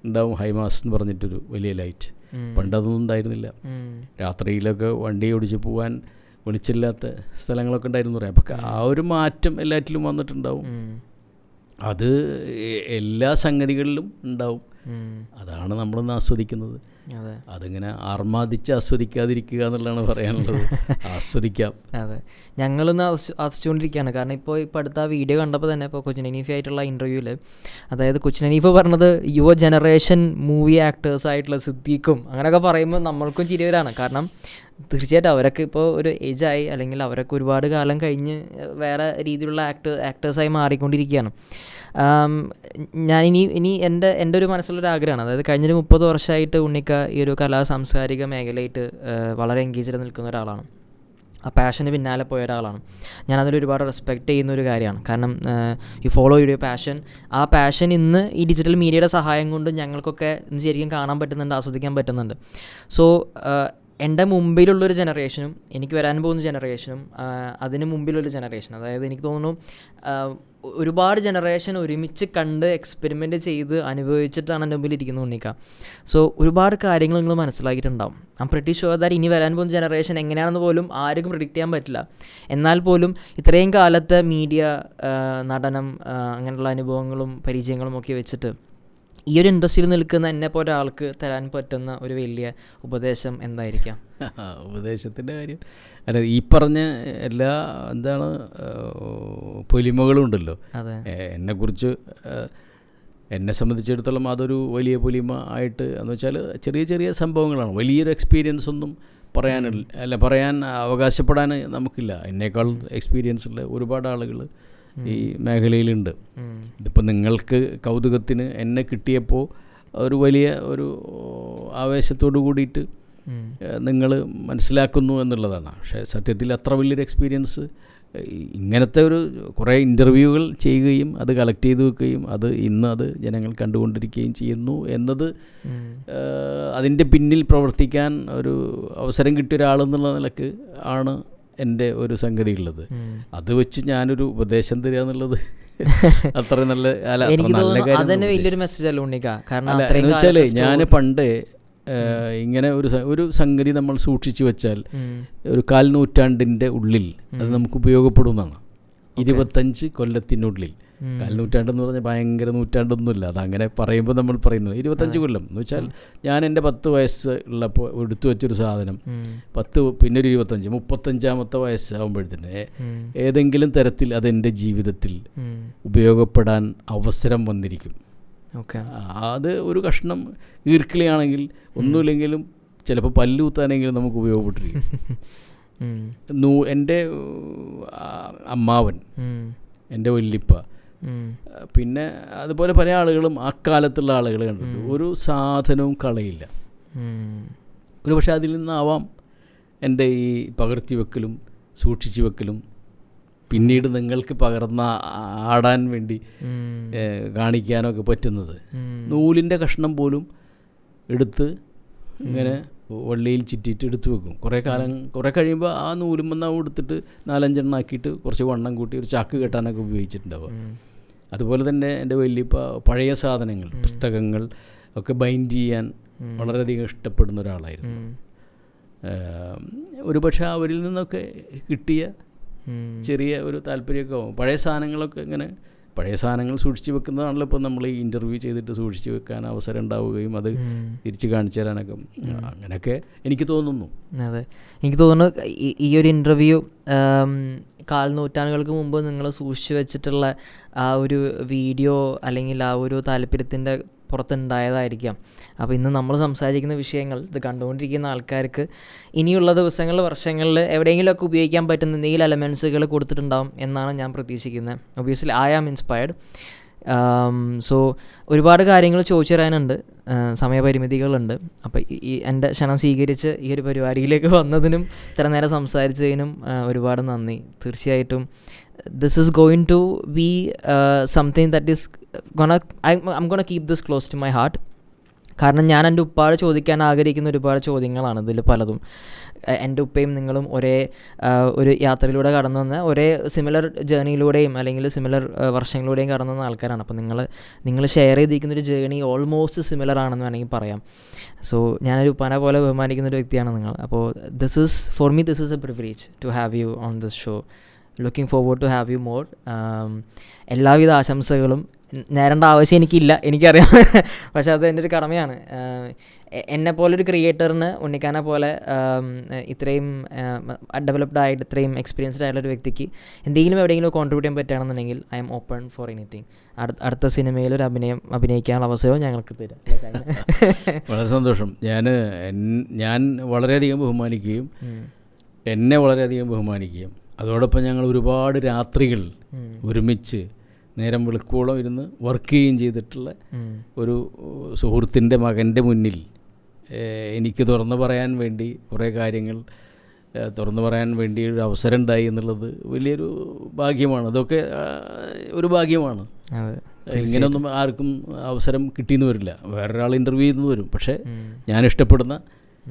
[SPEAKER 1] ഉണ്ടാവും ഹൈമാസ് എന്ന് പറഞ്ഞിട്ടൊരു വലിയ ലൈറ്റ്. പണ്ടതൊന്നും ഉണ്ടായിരുന്നില്ല. രാത്രിയിലൊക്കെ വണ്ടി ഓടിച്ച് പോകാൻ വെളിച്ചില്ലാത്ത സ്ഥലങ്ങളൊക്കെ ഉണ്ടായിരുന്നു പറയാം. അപ്പം ആ ഒരു മാറ്റം എല്ലാറ്റിലും വന്നിട്ടുണ്ടാവും. അത് എല്ലാ സംഗതികളിലും ഉണ്ടാവും. അതാണ് നമ്മളിന്ന് ആസ്വദിക്കുന്നത്. അതിങ്ങനെ ആർമാദിച്ച് ആസ്വദിക്കാതിരിക്കുക എന്നുള്ളതാണ് പറയാനുള്ളത്. ആസ്വദിക്കാം.
[SPEAKER 2] അതെ, ഞങ്ങളിന്ന് ആസ്വദിച്ചുകൊണ്ടിരിക്കുകയാണ്. കാരണം ഇപ്പോൾ അടുത്ത വീഡിയോ കണ്ടപ്പോൾ തന്നെ ഇപ്പോൾ കൊച്ചിൻ ഹനീഫ് ആയിട്ടുള്ള ഇൻ്റർവ്യൂവിൽ, അതായത് കൊച്ചിൻ ഹനീഫ് പറഞ്ഞത് യുവ ജനറേഷൻ മൂവി ആക്ടേഴ്സായിട്ടുള്ള സിദ്ദീഖും അങ്ങനെയൊക്കെ പറയുമ്പോൾ നമ്മൾക്കും ചിരിവരാണ്. കാരണം തീർച്ചയായിട്ടും അവരൊക്കെ ഇപ്പോൾ ഒരു ഏജായി, അല്ലെങ്കിൽ അവരൊക്കെ ഒരുപാട് കാലം കഴിഞ്ഞ് വേറെ രീതിയിലുള്ള ആക്ടേഴ്സായി മാറിക്കൊണ്ടിരിക്കുകയാണ്. ഞാൻ ഇനി എൻ്റെ ഒരു മനസ്സിലൊരു ആഗ്രഹമാണ്. അതായത് കഴിഞ്ഞൊരു 30 വർഷമായിട്ട് ഉണ്ണിക്ക ഈ ഒരു സാംസ്കാരിക മേഖലയായിട്ട് വളരെ എൻഗേജ്ഡ് നിൽക്കുന്ന ഒരാളാണ്. ആ പാഷന് പിന്നാലെ പോയ ഒരാളാണ്. ഞാനതിൽ ഒരുപാട് റെസ്പെക്റ്റ് ചെയ്യുന്ന ഒരു കാര്യമാണ്. കാരണം ഈ ഫോളോ യുവർ പാഷൻ, ആ പാഷൻ ഇന്ന് ഈ ഡിജിറ്റൽ മീഡിയയുടെ സഹായം കൊണ്ട് ഞങ്ങൾക്കൊക്കെ ഇന്ന് ശരിക്കും കാണാൻ പറ്റുന്നുണ്ട്, ആസ്വദിക്കാൻ പറ്റുന്നുണ്ട്. സോ എൻ്റെ മുമ്പിലുള്ളൊരു ജനറേഷനും എനിക്ക് വരാൻ പോകുന്ന ജനറേഷനും അതിന് മുമ്പിലൊരു ജനറേഷൻ, അതായത് എനിക്ക് തോന്നുന്നു ഒരുപാട് ജനറേഷൻ ഒരുമിച്ച് കണ്ട് എക്സ്പെരിമെൻ്റ് ചെയ്ത് അനുഭവിച്ചിട്ടാണ് എൻ്റെ മുമ്പിൽ ഇരിക്കുന്നത് ഉണ്ണിക്ക. സോ ഒരുപാട് കാര്യങ്ങൾ നിങ്ങൾ മനസ്സിലാക്കിയിട്ടുണ്ടാവും. I am pretty sure that ഇനി വരാൻ പോകുന്ന ജനറേഷൻ എങ്ങനെയാണെന്ന് പോലും ആർക്കും പ്രിഡിക്റ്റ് ചെയ്യാൻ പറ്റില്ല. എന്നാൽ പോലും ഇത്രയും കാലത്തെ മീഡിയ, നടനം, അങ്ങനെയുള്ള അനുഭവങ്ങളും പരിചയങ്ങളും ഒക്കെ വെച്ചിട്ട് ഈ ഒരു ഇൻഡസ്ട്രിയിൽ നിൽക്കുന്ന എന്നെ പോലെ ആൾക്ക് തരാൻ പറ്റുന്ന ഒരു വലിയ ഉപദേശം എന്തായിരിക്കാം?
[SPEAKER 1] ഉപദേശത്തിൻ്റെ കാര്യം അല്ല, ഈ പറഞ്ഞ എല്ലാ പൊലിമകളും ഉണ്ടല്ലോ. എന്നെ സംബന്ധിച്ചിടത്തോളം അതൊരു വലിയ പൊലിമ ആയിട്ട് എന്ന് വെച്ചാൽ ചെറിയ ചെറിയ സംഭവങ്ങളാണ്. വലിയൊരു എക്സ്പീരിയൻസ് ഒന്നും പറയാൻ അവകാശപ്പെടാൻ നമുക്കില്ല. എന്നേക്കാൾ എക്സ്പീരിയൻസ് ഉള്ള ഒരുപാട് ആളുകൾ ഈ മേഖലയിലുണ്ട്. ഇതിപ്പോൾ നിങ്ങൾക്ക് കൗതുകത്തിന് എന്നെ കിട്ടിയപ്പോൾ ഒരു വലിയ ഒരു ആവേശത്തോടു കൂടിയിട്ട് നിങ്ങൾ മനസ്സിലാക്കുന്നു എന്നുള്ളതാണ്. പക്ഷേ സത്യത്തിൽ അത്ര വലിയൊരു എക്സ്പീരിയൻസ് ഇങ്ങനത്തെ ഒരു കുറേ ഇൻ്റർവ്യൂകൾ ചെയ്യുകയും അത് കളക്ട് ചെയ്ത് വെക്കുകയും അത് ജനങ്ങൾ കണ്ടുകൊണ്ടിരിക്കുകയും ചെയ്യുന്നു എന്നത്, അതിൻ്റെ പിന്നിൽ പ്രവർത്തിക്കാൻ ഒരു അവസരം കിട്ടിയ ഒരാളെന്നുള്ള നിലക്ക് ആണ് എൻ്റെ ഒരു സംഗതി ഉള്ളത്. അത് വെച്ച് ഞാനൊരു ഉപദേശം തരിക എന്നുള്ളത് അത്ര നല്ല കാര്യം. ഞാൻ പണ്ട് ഇങ്ങനെ ഒരു സംഗതി നമ്മൾ സൂക്ഷിച്ചു വെച്ചാൽ ഒരു 1/4 നൂറ്റാണ്ടിൻ്റെ ഉള്ളിൽ അത് നമുക്ക് ഉപയോഗപ്പെടുന്നതാണ്. 25 കൊല്ലത്തിനുള്ളിൽ കാൽനൂറ്റാണ്ടെന്ന് പറഞ്ഞാൽ ഭയങ്കര നൂറ്റാണ്ടൊന്നുമില്ല. അതങ്ങനെ പറയുമ്പോൾ നമ്മൾ പറയുന്നു 25 കൊല്ലം എന്ന് വെച്ചാൽ ഞാൻ എൻ്റെ 10 വയസ്സ് ഉള്ളപ്പോൾ എടുത്തു വെച്ചൊരു സാധനം 10 പിന്നെ ഒരു 35 വയസ്സാകുമ്പോഴത്തേന് ഏതെങ്കിലും തരത്തിൽ അതെൻ്റെ ജീവിതത്തിൽ ഉപയോഗപ്പെടാൻ അവസരം വന്നിരിക്കും. അത് ഒരു കഷ്ണം ഈർക്കിളിയാണെങ്കിൽ ഒന്നുമില്ലെങ്കിലും ചിലപ്പോൾ പല്ലൂത്താനെങ്കിലും നമുക്ക് ഉപയോഗപ്പെട്ടിരിക്കും. എൻ്റെ അമ്മാവൻ, എൻ്റെ വല്യപ്പ, പിന്നെ അതുപോലെ പല ആളുകളും അക്കാലത്തുള്ള ആളുകൾ കണ്ടിട്ടുണ്ട്. ഒരു സാധനവും കളയില്ല. ഒരു പക്ഷേ അതിൽ നിന്നാവാം എൻ്റെ ഈ പകർത്തി വെക്കലും സൂക്ഷിച്ചു വെക്കലും പിന്നീട് നിങ്ങൾക്ക് പകർന്ന ആടാൻ വേണ്ടി കാണിക്കാനൊക്കെ പറ്റുന്നത്. നൂലിൻ്റെ കഷ്ണം പോലും എടുത്ത് ഇങ്ങനെ വള്ളിയിൽ ചുറ്റിയിട്ട് എടുത്തു വെക്കും. കുറേ കഴിയുമ്പോൾ ആ നൂലുമെന്ന് എടുത്തിട്ട് 4-5 എണ്ണം ആക്കിയിട്ട് കുറച്ച് വണ്ണം കൂട്ടി ഒരു ചാക്ക് കെട്ടാനൊക്കെ ഉപയോഗിച്ചിട്ടുണ്ടാവുക. അതുപോലെ തന്നെ എൻ്റെ വലിയപ്പ പഴയ സാധനങ്ങൾ, പുസ്തകങ്ങൾ ഒക്കെ ബൈൻഡ് ചെയ്യാൻ വളരെയധികം ഇഷ്ടപ്പെടുന്ന ഒരാളായിരുന്നു. ഒരു പക്ഷേ അവരിൽ നിന്നൊക്കെ കിട്ടിയ ചെറിയ ഒരു താല്പര്യമൊക്കെ ആവും. പഴയ സാധനങ്ങളൊക്കെ ഇങ്ങനെ പഴയ സാധനങ്ങൾ സൂക്ഷിച്ച് വെക്കുന്നതാണല്ലോ ഇപ്പോൾ നമ്മൾ ഈ ഇൻ്റർവ്യൂ ചെയ്തിട്ട് സൂക്ഷിച്ച് വെക്കാൻ അവസരം ഉണ്ടാവുകയും അത് തിരിച്ച് കാണിച്ചു തരാനൊക്കെ അങ്ങനെയൊക്കെ എനിക്ക് തോന്നുന്നു.
[SPEAKER 2] അതെ, എനിക്ക് തോന്നുന്നു ഈ ഒരു ഇൻ്റർവ്യൂ 4 നൂറ്റാണ്ടുകൾക്ക് മുമ്പ് നിങ്ങൾ സൂക്ഷിച്ചു വെച്ചിട്ടുള്ള ആ ഒരു വീഡിയോ അല്ലെങ്കിൽ ആ ഒരു താല്പര്യത്തിൻ്റെ പുറത്തുണ്ടായതായിരിക്കാം. അപ്പോൾ ഇന്ന് നമ്മൾ സംസാരിക്കുന്ന വിഷയങ്ങൾ ഇത് കണ്ടുകൊണ്ടിരിക്കുന്ന ആൾക്കാർക്ക് ഇനിയുള്ള ദിവസങ്ങളിൽ, വർഷങ്ങളിൽ എവിടെയെങ്കിലുമൊക്കെ ഉപയോഗിക്കാൻ പറ്റുന്ന എന്തെങ്കിലും എലമെൻസുകൾ കൊടുത്തിട്ടുണ്ടാവും എന്നാണ് ഞാൻ പ്രതീക്ഷിക്കുന്നത്. Obviously I am inspired. So ഒരുപാട് കാര്യങ്ങൾ ചോദിച്ചു തരാനുണ്ട്, സമയപരിമിതികളുണ്ട്. അപ്പോൾ ഈ എൻ്റെ ക്ഷണം സ്വീകരിച്ച് ഈ ഒരു പരിപാടിയിലേക്ക് വന്നതിനും ഇത്ര നേരം സംസാരിച്ചതിനും ഒരുപാട് നന്ദി. തീർച്ചയായിട്ടും this is going to be something that is I'm gonna keep this close to my heart. കാരണം ഞാൻ എൻ്റെ ഉപ്പാട് ചോദിക്കാൻ ആഗ്രഹിക്കുന്ന ഒരുപാട് ചോദ്യങ്ങളാണ് ഇതിൽ പലതും. എൻ്റെ ഉപ്പയും നിങ്ങളും ഒരേ ഒരു യാത്രയിലൂടെ കടന്നു വന്ന ഒരേ സിമിലർ ജേർണിയിലൂടെയും അല്ലെങ്കിൽ സിമിലർ വർഷങ്ങളിലൂടെയും കടന്നു വന്ന ആൾക്കാരാണ്. അപ്പോൾ നിങ്ങൾ ഷെയർ ചെയ്തിരിക്കുന്നൊരു ജേർണി ഓൾമോസ്റ്റ് സിമിലർ ആണെന്ന് വേണമെങ്കിൽ പറയാം. സോ ഞാനൊരു ഉപ്പാനെ പോലെ ബഹുമാനിക്കുന്ന ഒരു വ്യക്തിയാണ് നിങ്ങൾ. അപ്പോൾ for me this is a privilege to have you on this show. Looking forward to have you more. എല്ലാവിധ ആശംസകളും. നേരേണ്ട ആവശ്യം എനിക്കില്ല, എനിക്കറിയാം, പക്ഷേ അത് എൻ്റെ ഒരു കടമയാണ്. എന്നെപ്പോലൊരു ക്രിയേറ്ററിന്, ഉണ്ണിക്കാനെ പോലെ ഇത്രയും ഡെവലപ്ഡ് ആയിട്ട് ഇത്രയും എക്സ്പീരിയൻസ്ഡ് ആയിട്ടുള്ളൊരു വ്യക്തിക്ക് എന്തെങ്കിലും എവിടെയെങ്കിലും കോൺട്രിബ്യൂട്ട് ചെയ്യാൻ പറ്റുകയാണെന്നുണ്ടെങ്കിൽ I am open for anything. അടുത്ത സിനിമയിലൊരു അഭിനയിക്കാനുള്ള അവസരവും ഞങ്ങൾക്ക് തരാം.
[SPEAKER 1] വളരെ സന്തോഷം. ഞാൻ വളരെയധികം ബഹുമാനിക്കുകയും എന്നെ വളരെയധികം ബഹുമാനിക്കുകയും അതോടൊപ്പം ഞങ്ങൾ ഒരുപാട് രാത്രികൾ ഒരുമിച്ച് നേരം വെളുക്കോളം ഇരുന്ന് വർക്ക് ചെയ്യുകയും ചെയ്തിട്ടുള്ള ഒരു സുഹൃത്തിൻ്റെ മകൻ്റെ മുന്നിൽ എനിക്ക് തുറന്നു പറയാൻ വേണ്ടി കുറേ കാര്യങ്ങൾ തുറന്നു പറയാൻ വേണ്ടി ഒരു അവസരം ഉണ്ടായി എന്നുള്ളത് വലിയൊരു ഭാഗ്യമാണ്. അതൊക്കെ ഒരു ഭാഗ്യമാണ്. ഇങ്ങനെയൊന്നും ആർക്കും അവസരം കിട്ടിയെന്ന് വരില്ല. വേറൊരാൾ ഇൻ്റർവ്യൂ ചെയ്യുന്നത് വരും. പക്ഷേ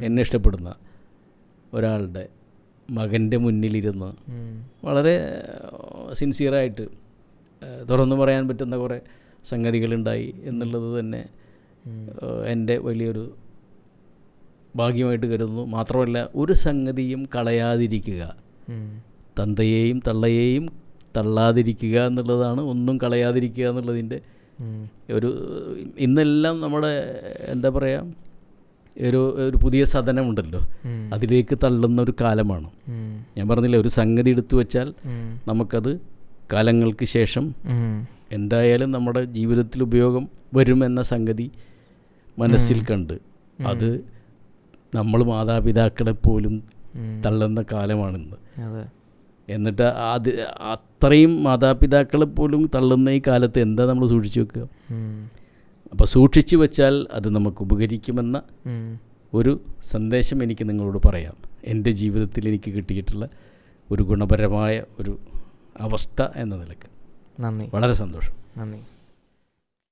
[SPEAKER 1] എന്നെ ഇഷ്ടപ്പെടുന്ന ഒരാളുടെ മകൻ്റെ മുന്നിലിരുന്ന് വളരെ സിൻസിയറായിട്ട് തുറന്നു പറയാൻ പറ്റുന്ന കുറേ സംഗതികളുണ്ടായി എന്നുള്ളത് തന്നെ എൻ്റെ വലിയൊരു ഭാഗ്യമായിട്ട് കരുതുന്നു. മാത്രമല്ല ഒരു സംഗതിയും കളയാതിരിക്കുക, തന്തയെയും തള്ളയെയും തള്ളാതിരിക്കുക എന്നുള്ളതാണ്. ഒന്നും കളയാതിരിക്കുക എന്നുള്ളതിൻ്റെ ഒരു ഇന്നെല്ലാം നമ്മുടെ എന്താ പറയുക ഒരു പുതിയ സദനമുണ്ടല്ലോ, അതിലേക്ക് തള്ളുന്ന ഒരു കാലമാണ്. ഞാൻ പറഞ്ഞില്ല, ഒരു സംഗതി എടുത്തു വച്ചാൽ നമുക്കത് കാലങ്ങൾക്ക് ശേഷം എന്തായാലും നമ്മുടെ ജീവിതത്തിൽ ഉപയോഗം വരുമെന്ന സംഗതി മനസ്സിൽ കണ്ട് അത് നമ്മൾ മാതാപിതാക്കളെ പോലും തള്ളുന്ന കാലമാണിന്ന്. എന്നിട്ട് അത്രയും മാതാപിതാക്കളെ പോലും തള്ളുന്ന ഈ കാലത്ത് എന്താ നമ്മൾ സൂക്ഷിച്ചു വെക്കുക? അപ്പോൾ സൂക്ഷിച്ചു വെച്ചാൽ അത് നമുക്ക് ഉപകരിക്കുമെന്ന ഒരു സന്ദേശം എനിക്ക് നിങ്ങളോട് പറയാം. എൻ്റെ ജീവിതത്തിൽ എനിക്ക് കിട്ടിയിട്ടുള്ള ഒരു ഗുണപരമായ ഒരു അവസ്ഥ എന്ന നിലക്ക്.
[SPEAKER 2] നന്ദി,
[SPEAKER 1] വളരെ സന്തോഷം.
[SPEAKER 2] നന്ദി.